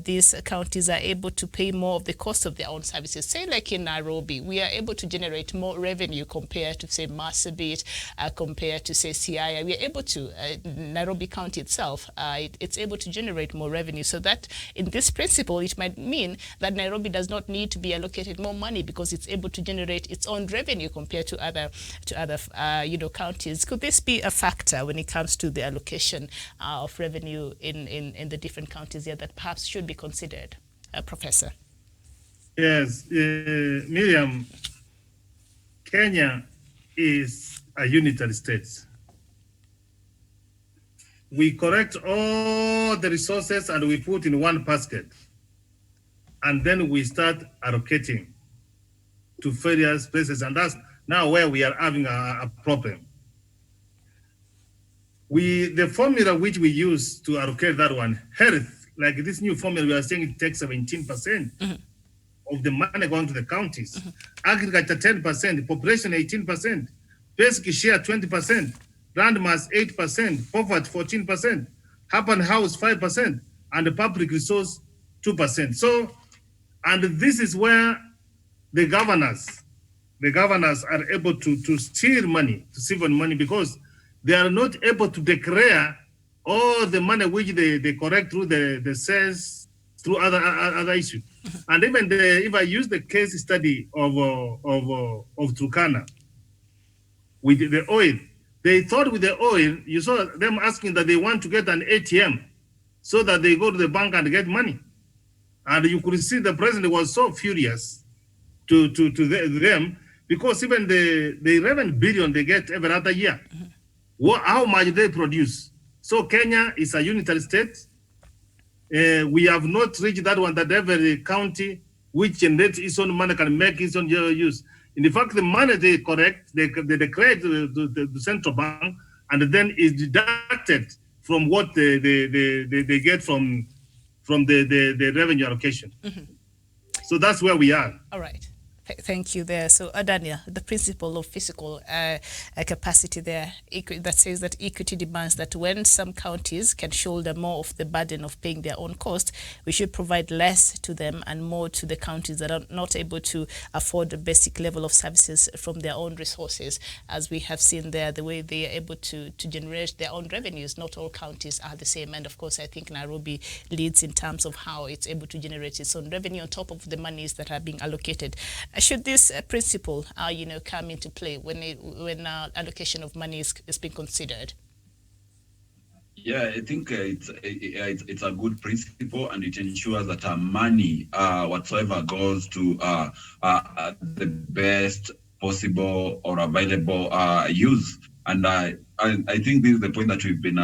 S3: These counties are able to pay more of the cost of their own services. Say like in Nairobi, we are able to generate more revenue compared to say Marsabit, compared to say Siaya. We are able to, Nairobi County itself, it's able to generate more revenue. So that in this principle, it might mean that Nairobi does not need to be allocated more money because it's able to generate its own revenue compared to other counties. Could this be a factor when it comes to the allocation of revenue in the different counties here that perhaps should be considered, Professor?
S2: Yes, Miriam, Kenya is a unitary state. We collect all the resources and we put in one basket. And then we start allocating to various places. And that's now where we are having a problem. The formula which we use to allocate that one, health, like this new formula, we are saying it takes 17%. Of the money going to the counties. Agriculture 10%, population 18%, Pesky share 20%, landmass 8%, poverty 14%, urban house 5%, and the public resource 2%. So, and this is where the governors are able to steal money, to siphon money, because they are not able to declare all the money which they collect through the sales, through other issues. And even if I use the case study of Turkana with the oil, they thought with the oil, you saw them asking that they want to get an ATM so that they go to the bank and get money. And you could see the president was so furious to them because even the 11 billion they get every other year, how much they produce. So Kenya is a unitary state. We have not reached that one that every county which generates its own money can make its own use. In fact, the money they collect, they declare to the central bank, and then is deducted from what they get from the revenue allocation. So that's where we are.
S3: All right. Thank you there. So, Daniel, the principle of fiscal capacity there that says that equity demands that when some counties can shoulder more of the burden of paying their own cost, we should provide less to them and more to the counties that are not able to afford the basic level of services from their own resources. As we have seen there, the way they are able to generate their own revenues, not all counties are the same. And of course, I think Nairobi leads in terms of how it's able to generate its own revenue on top of the monies that are being allocated. Should this principle, come into play when allocation of money is being considered?
S6: Yeah, I think it's a good principle, and it ensures that money, whatsoever, goes to the best possible or available use. And I think this is the point that we've been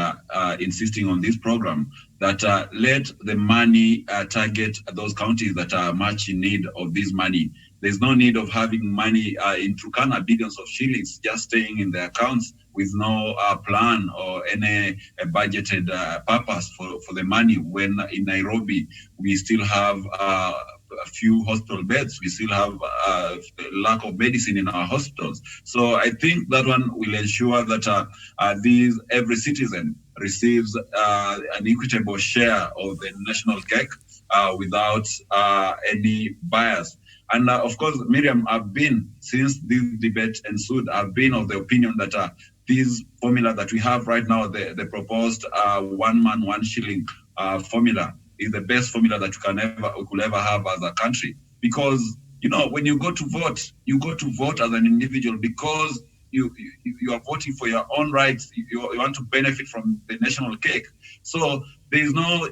S6: insisting on this program, that let the money target those counties that are much in need of this money. There's no need of having money in Turkana, billions of shillings, just staying in the accounts with no plan or any budgeted purpose for the money, when in Nairobi we still have a few hospital beds, we still have lack of medicine in our hospitals. So I think that one will ensure that every citizen receives an equitable share of the national cake without any bias. And of course, Miriam, since this debate ensued, I've been of the opinion that this formula that we have right now, the proposed 1 man, 1 shilling formula, is the best formula that we could ever have as a country. Because, when you go to vote as an individual because you are voting for your own rights. You want to benefit from the national cake. So there is no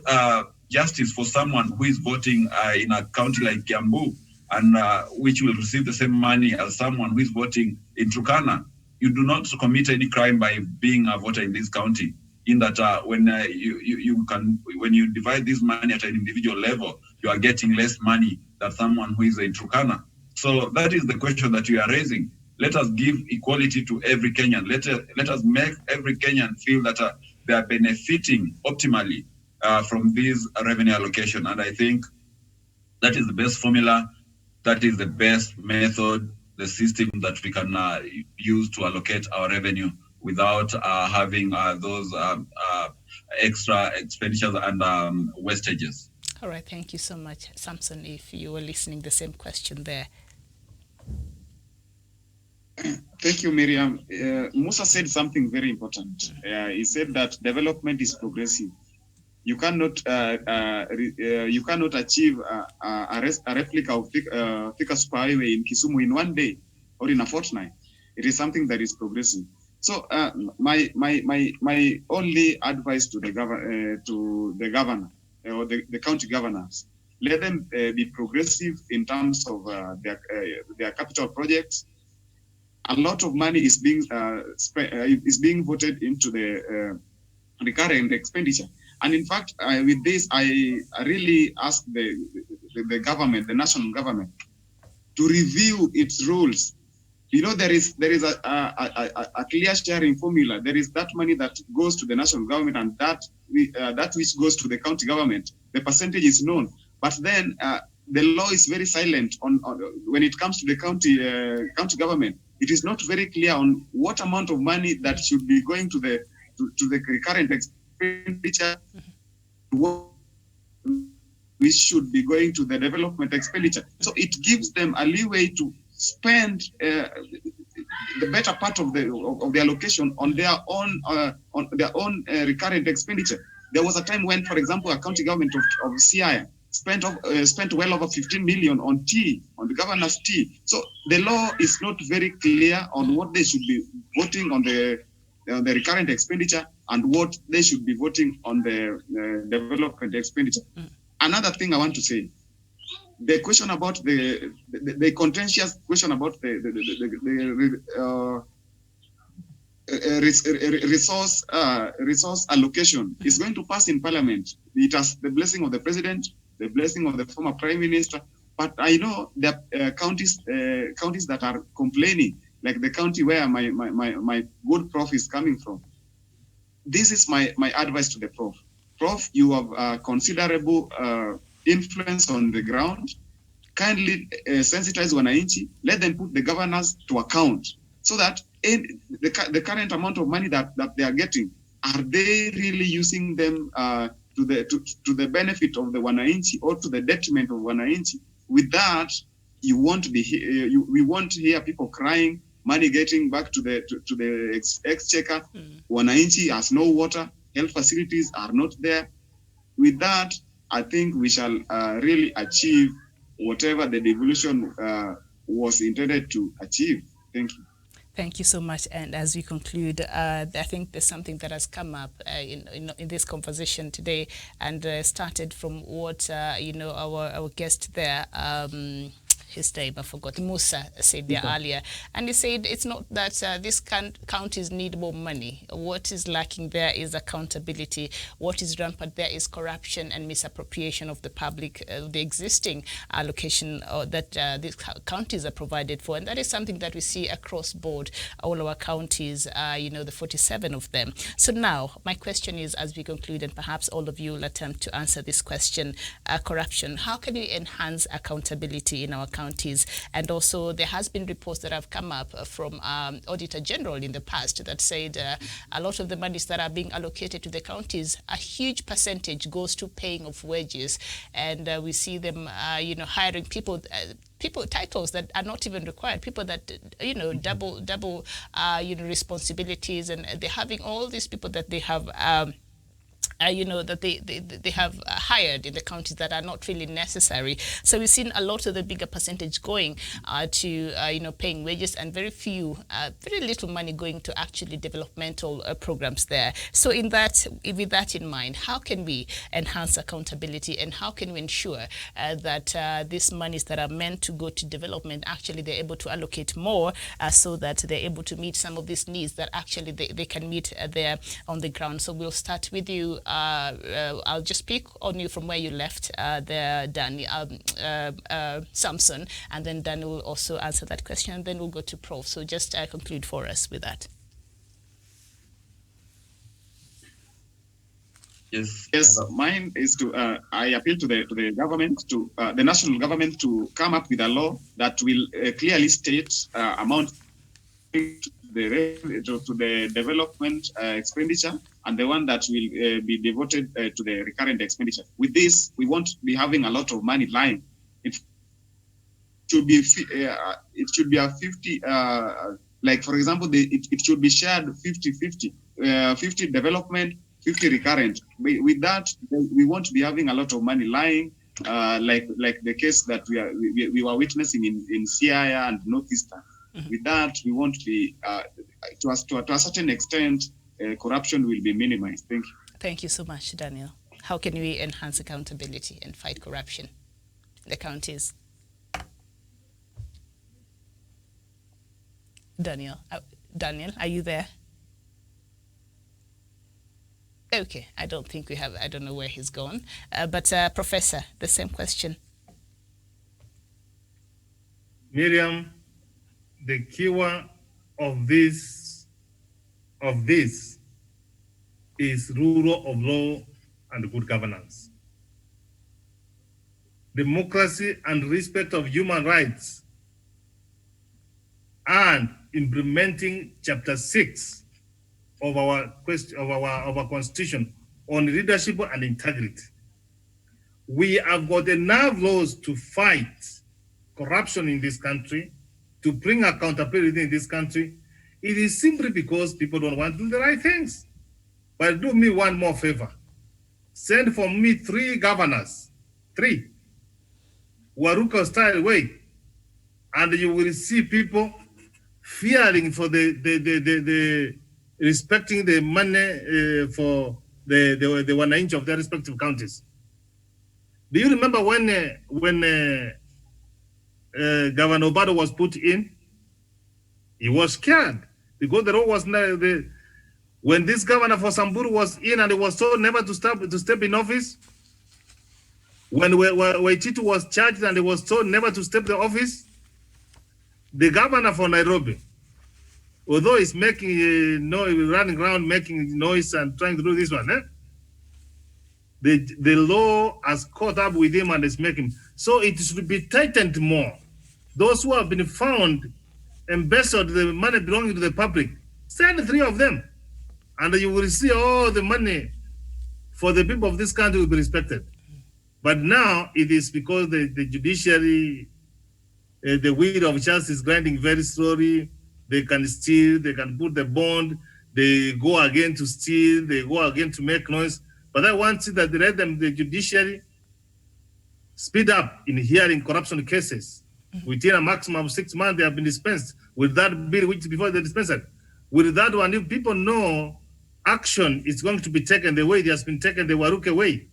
S6: justice for someone who is voting in a county like Kiambu, and which will receive the same money as someone who is voting in Turkana. You do not commit any crime by being a voter in this county. In that, when you divide this money at an individual level, you are getting less money than someone who is in Turkana. So that is the question that we are raising. Let us give equality to every Kenyan. Let us make every Kenyan feel that they are benefiting optimally from this revenue allocation. And I think that is the best formula. That is the best method, the system that we can use to allocate our revenue without having those extra expenditures and wastages.
S3: All right, thank you so much. Samson, if you were listening, the same question there.
S5: Thank you, Miriam. Musa said something very important. He said that development is progressive. You cannot achieve a replica of Thika Superhighway in Kisumu in 1 day or in a fortnight. It is something that is progressive. So my only advice to the governor or the county governors, let them be progressive in terms of their capital projects. A lot of money is being voted into the recurrent expenditure. And in fact, with this, I really ask the government, the national government, to review its rules. You know, there is a clear sharing formula. There is that money that goes to the national government, and that which goes to the county government. The percentage is known, but then the law is very silent on when it comes to the county government. It is not very clear on what amount of money that should be going to the recurrent expenditure, which should be going to the development expenditure. So it gives them a leeway to spend the better part of the allocation on their own recurrent expenditure. There was a time when, for example, a county government of Siaya spent well over 15 million on tea, on the governor's tea. So the law is not very clear on what they should be voting on the recurrent expenditure and what they should be voting on the development expenditure. Another thing I want to say, the question about the contentious question about the resource allocation is going to pass in Parliament. It has the blessing of the President, the blessing of the former Prime Minister. But I know there are counties that are complaining, like the county where my good prof is coming from. This is my advice to the prof. Prof, you have considerable influence on the ground. kindly sensitize wananchi, let them put the governors to account so that the current amount of money that they are getting, are they really using them to the benefit of the wananchi or to the detriment of wananchi? With that, we won't hear people crying, money getting back to the exchequer. Wananchi has no water, health facilities are not there. With that, I think we shall really achieve whatever the devolution was intended to achieve. Thank you.
S3: Thank you so much. And as we conclude, I think there's something that has come up in this conversation today, and started from what our guest there, his name, I forgot, Musa, said there earlier. And he said it's not that these counties need more money. What is lacking there is accountability. What is rampant there is corruption and misappropriation of the public, the existing allocation that these counties are provided for. And that is something that we see across board, all our counties, the 47 of them. So now, my question is, as we conclude, and perhaps all of you will attempt to answer this question, corruption, how can we enhance accountability in our counties? And also, there has been reports that have come up from Auditor General in the past that said a lot of the monies that are being allocated to the counties, a huge percentage goes to paying of wages, and we see them, hiring people. Titles that are not even required, people that double responsibilities, and they're having all these people that they have that they have hired in the counties that are not really necessary. So we've seen a lot of the bigger percentage going to paying wages, and very little money going to actually developmental programs there. So with that in mind, how can we enhance accountability, and how can we ensure that these monies that are meant to go to development, actually they're able to allocate more so that they're able to meet some of these needs that actually they can meet there on the ground? So we'll start with you. I'll just pick on you from where you left there, Danny, Samson, and then Danny will also answer that question, and then we'll go to Prof. So just conclude for us with that.
S5: Yes. Mine is to I appeal to the government, to the national government, to come up with a law that will clearly state amount to the development expenditure, and the one that will be devoted to the recurrent expenditure. With this, we won't be having a lot of money lying. It should be a 50, like for example, it should be shared 50-50, 50 development, 50 recurrent. With that, we won't be having a lot of money lying, like the case that we were witnessing in Siaya and Northeastern. With that, we won't be, to a certain extent, corruption will be minimized. Thank you.
S3: Thank you so much, Daniel. How can we enhance accountability and fight corruption in the counties? Daniel, are you there? Okay, I don't think we have, I don't know where he's gone. But Professor, the same question.
S2: Miriam, the keyword of this is rule of law and good governance. Democracy and respect of human rights, and implementing Chapter 6 of our Constitution on leadership and integrity. We have got enough laws to fight corruption in this country, to bring accountability in this country. It is simply because people don't want to do the right things. But do me one more favor. Send for me 3 governors, 3, Waruka style way, and you will see people fearing for the respecting the money for the 1 inch of their respective counties. Do you remember when Governor Obado was put in? He was scared because the law was not when this governor for Samburu was in, and he was told never to step in office. When Waititu was charged and he was told never to step the office, the governor for Nairobi, although he's making noise, running around making noise and trying to do this one, the law has caught up with him and is making. So it should be tightened more. Those who have been found embezzled the money belonging to the public, send 3 of them, and you will see all the money for the people of this country will be respected. But now it is because the judiciary, the wheel of justice is grinding very slowly. They can steal, they can put the bond, they go again to steal, they go again to make noise. But I want to see that the judiciary speed up in hearing corruption cases. Within a maximum of 6 months, they have been dispensed with that bill, which before they dispensed. With that one, if people know action is going to be taken the way it has been taken the Waruke way,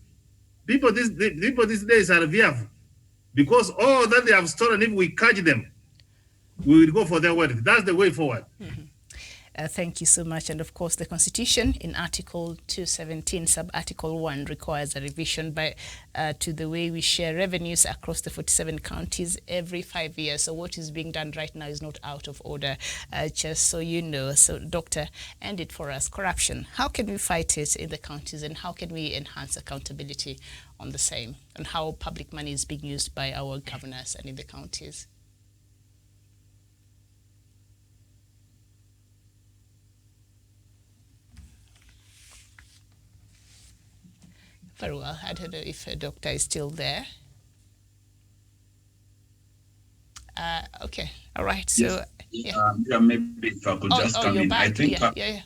S2: people these days are fearful because all that they have stolen, if we catch them, we will go for their wealth. That's the way forward.
S3: Thank you so much. And of course, the Constitution in Article 217, Sub-Article 1 requires a revision to the way we share revenues across the 47 counties every 5 years. So what is being done right now is not out of order, just so you know. So, Doctor, end it for us. Corruption. How can we fight it in the counties, and how can we enhance accountability on the same, and how public money is being used by our governors and in the counties? Very well. I don't know if a doctor is still there. Okay. All right. So,
S6: yes. Maybe if I could just come in.
S3: Back.
S6: I think.
S3: Yeah.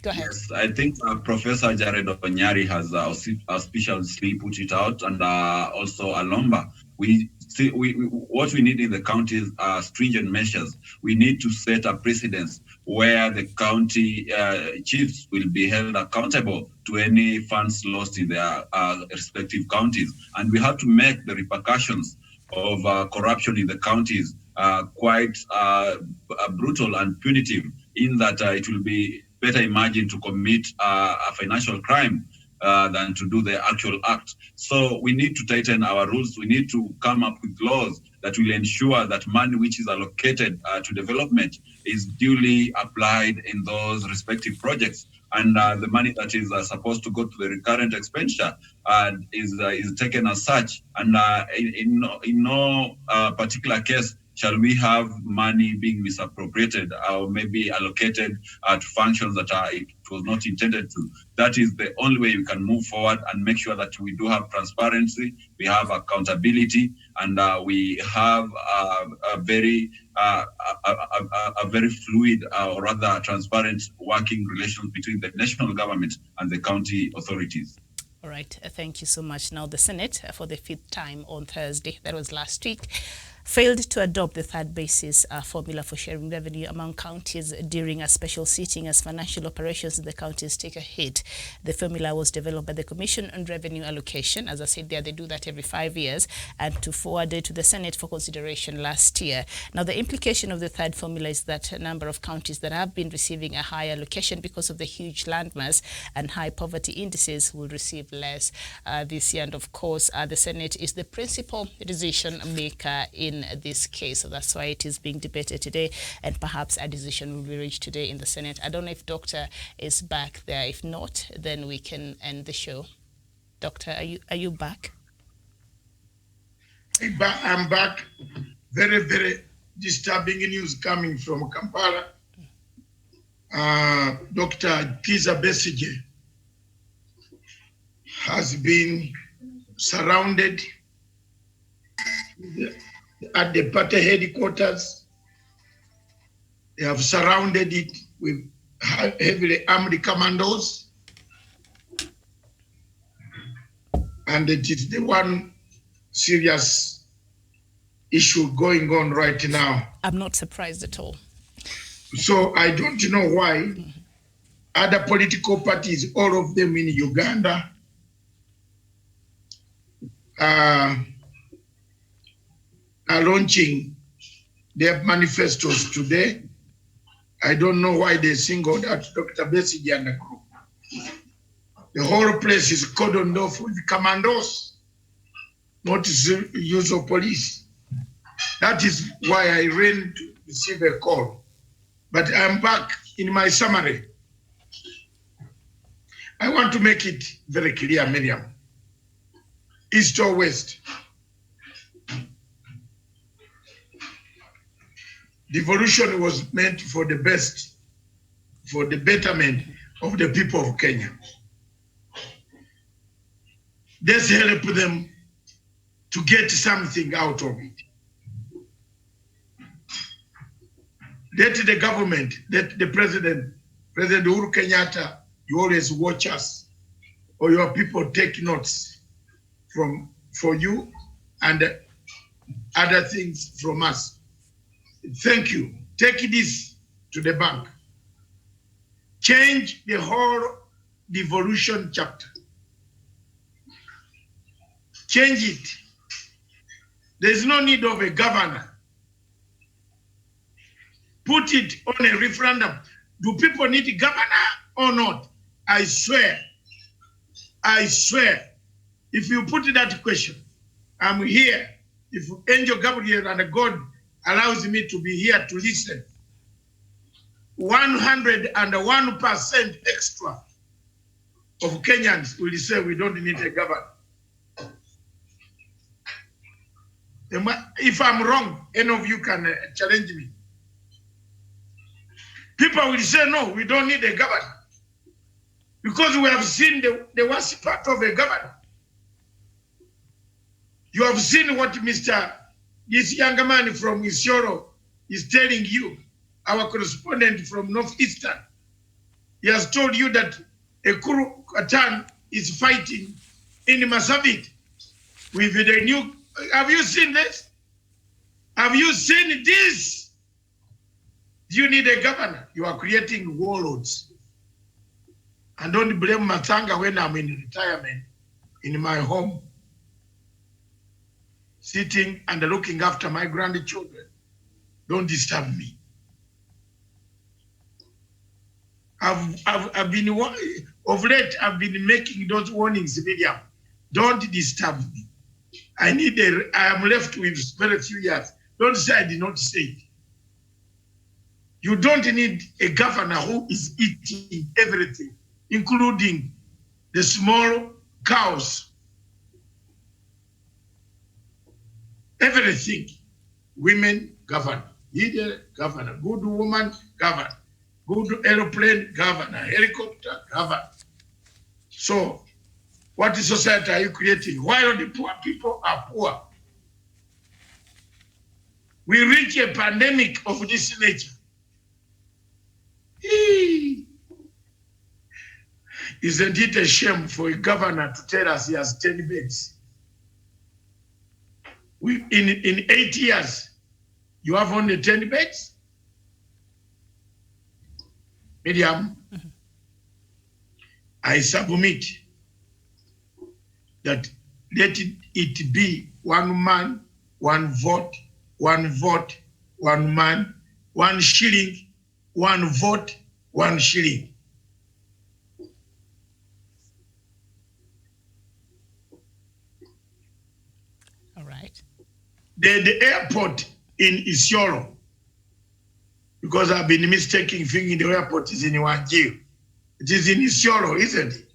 S3: Go ahead.
S6: Yes, I think Professor Jared Onyari has auspiciously put it out, and also Alomba. What we need in the counties are stringent measures. We need to set a precedence where the county chiefs will be held accountable to any funds lost in their respective counties. And we have to make the repercussions of corruption in the counties quite brutal and punitive, in that it will be better imagined to commit a financial crime than to do the actual act. So we need to tighten our rules. We need to come up with laws that will ensure that money which is allocated to development is duly applied in those respective projects. And the money that is supposed to go to the recurrent expenditure is taken as such. And in no particular case shall we have money being misappropriated or maybe allocated to functions that it was not intended to. That is the only way we can move forward and make sure that we do have transparency, we have accountability, and we have a very fluid or rather transparent working relations between the national government and the county authorities.
S3: All right. Thank you so much. Now, the Senate, for the 5th time on Thursday, that was last week, failed to adopt the third basis formula for sharing revenue among counties during a special sitting as financial operations in the counties take a hit. The formula was developed by the Commission on Revenue Allocation. As I said there, they do that every 5 years, and to forward it to the Senate for consideration last year. Now, the implication of the third formula is that a number of counties that have been receiving a high allocation because of the huge landmass and high poverty indices will receive less this year. And of course, the Senate is the principal decision maker in this case. So that's why it is being debated today, and perhaps a decision will be reached today in the Senate. I don't know if Doctor is back there. If not, then we can end the show. Doctor, are you back?
S1: I'm back. Very, very disturbing news coming from Kampala. Dr. Kizza Besigye has been surrounded at the party headquarters. They have surrounded it with heavily armed commandos. And it is the one serious issue going on right now.
S3: I'm not surprised at all.
S1: So I don't know why other political parties, all of them in Uganda, are launching their manifestos today. I don't know why they singled out Dr. Besigye and the group. The whole place is cordoned off with commandos, not usual police. That is why I ran to receive a call. But I'm back in my summary. I want to make it very clear, Miriam. east or west. Devolution was meant for the best, for the betterment of the people of Kenya. Let's help them to get something out of it. Let the government, let the President Uhuru Kenyatta, you always watch us, or your people take notes for you and other things from us. Thank you. Take this to the bank. Change the whole devolution chapter. Change it. There's no need of a governor. Put it on a referendum. Do people need a governor or not? I swear, if you put that question, I'm here. If Angel Gabriel and God allows me to be here to listen, 101% extra of Kenyans will say we don't need a governor. If I'm wrong, any of you can challenge me. People will say, no, we don't need a governor. Because we have seen the worst part of a governor. You have seen what this young man from Isiolo is telling you, our correspondent from Northeastern. He has told you that Ekuru Katan is fighting in Masabit with the new. Have you seen this? Have you seen this? Do you need a governor? You are creating warlords. And don't blame Matanga when I'm in retirement in my home, sitting and looking after my grandchildren. Don't disturb me. I've been, of late, I've been making those warnings, Miriam. Don't disturb me. I am left with very few years. Don't say I did not say it. You don't need a governor who is eating everything, including the small cows. Everything. Women govern. Leader governor. Good woman govern. Good aeroplane governor. Helicopter govern. So, what society are you creating? While the poor people are poor. We reach a pandemic of this nature. Isn't it a shame for a governor to tell us he has 10 beds? In 8 years, you have only 10 beds? Miriam, I submit that let it be one man, one vote, one man, 1 shilling, 1 vote, 1 shilling.
S3: All right.
S1: The airport in Isiolo, because I've been mistaking thinking the airport is in Wajir. It is in Isiolo, isn't it?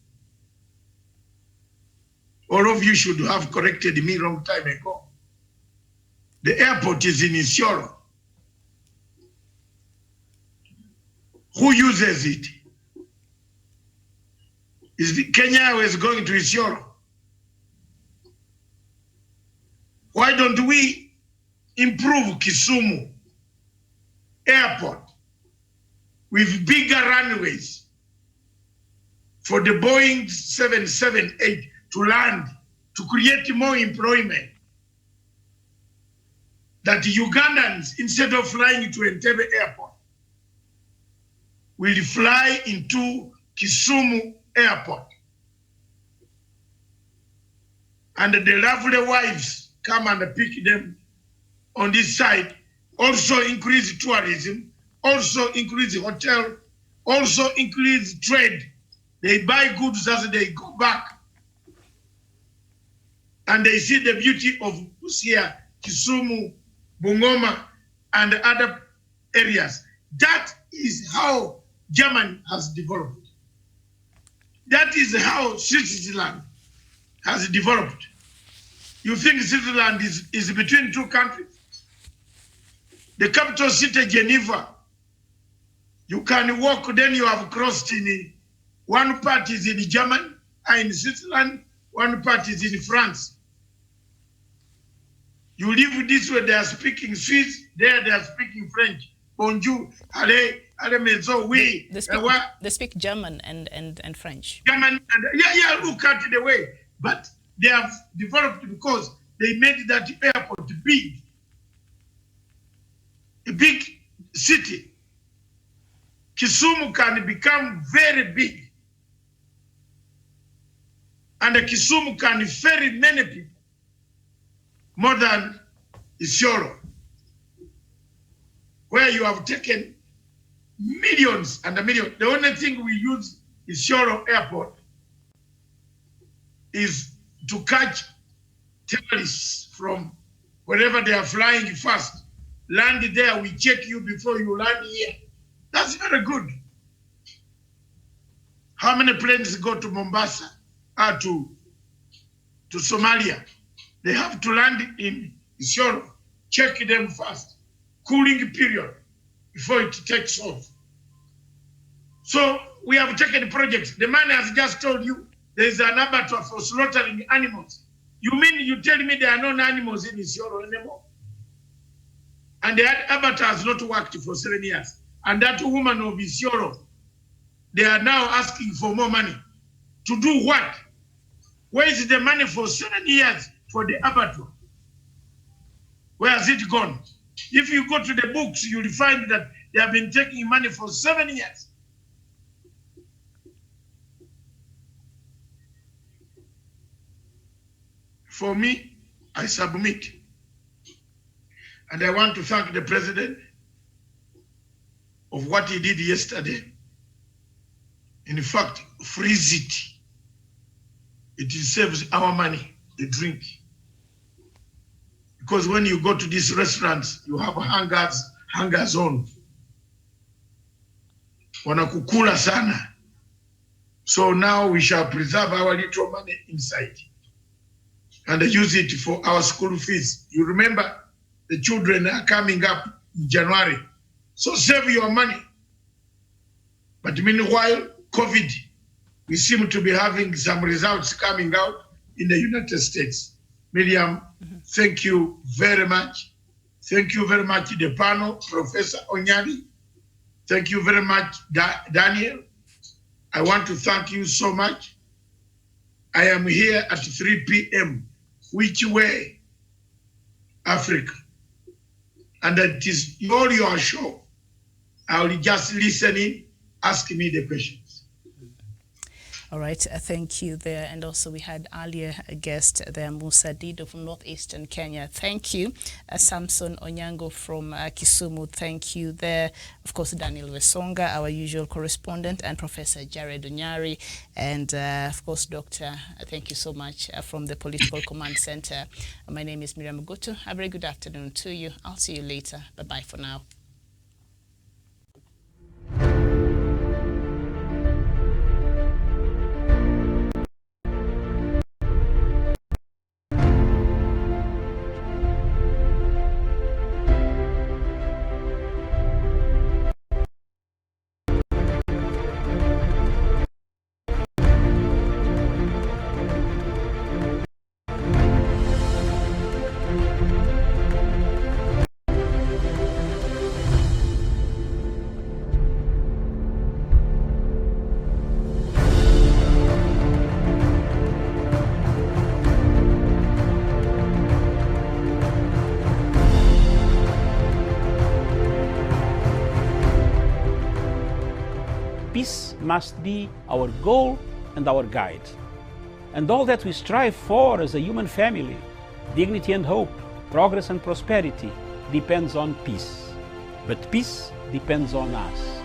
S1: All of you should have corrected me long time ago. The airport is in Isiolo. Who uses it? Is Kenya Airways going to Isiolo? Why don't we improve Kisumu Airport with bigger runways for the Boeing 778 to land, to create more employment? That Ugandans, instead of flying to Entebbe Airport, will fly into Kisumu Airport. And the lovely wives come and pick them on this side, also increase tourism, also increase hotel, also increase trade. They buy goods as they go back. And they see the beauty of Busia, Kisumu, Bungoma, and other areas. That is how Germany has developed. That is how Switzerland has developed. You think Switzerland is between two countries? The capital city, Geneva, you can walk, then you have crossed in one part is in Germany, in Switzerland, one part is in France. You live this way, they are speaking Swiss, there they are speaking French. Bonjour, allez, maison, oui.
S3: They speak German and French.
S1: German, yeah, look at the way. But they have developed because they made that airport big. A big city. Kisumu can become very big. And Kisumu can ferry many people. More than Isiolo, where you have taken millions and millions. The only thing we use Isiolo airport is to catch terrorists from wherever they are flying first. Land there, we check you before you land here. That's very good. How many planes go to Mombasa or to Somalia? They have to land in Isiolo, check them first, cooling period before it takes off. So we have taken projects. The man has just told you there is an abattoir for slaughtering animals. You mean you tell me there are no animals in Isiolo anymore? And the abattoir has not worked for 7 years. And that woman of Isiolo, they are now asking for more money. To do what? Where is the money for 7 years for the abattoir? Where has it gone? If you go to the books, you'll find that they have been taking money for 7 years. For me, I submit. And I want to thank the president of what he did yesterday. In fact, freeze it. It saves our money, the drink. Because when you go to these restaurants, you have hunger zone. Wanakukula sana. So now we shall preserve our little money inside and use it for our school fees. You remember, the children are coming up in January. So save your money. But meanwhile, COVID, we seem to be having some results coming out in the United States. Miriam, thank you very much. Thank you very much, the panel, Professor Onyari. Thank you very much, Daniel. I want to thank you so much. I am here at 3 p.m. Which way? Africa. And it is all your show. I will just listen in, ask me the questions.
S3: All right, thank you there. And also we had earlier a guest there, Musa Dido from northeastern Kenya. Thank you. Samson Onyango from Kisumu. Thank you there. Of course, Daniel Wesonga, our usual correspondent, and Professor Jared Onyari. And of course, Doctor, thank you so much from the Political Command Center. My name is Miriam Mogutu. A very good afternoon to you. I'll see you later. Bye-bye for now.
S8: Peace must be our goal and our guide. And all that we strive for as a human family, dignity and hope, progress and prosperity, depends on peace. But peace depends on us.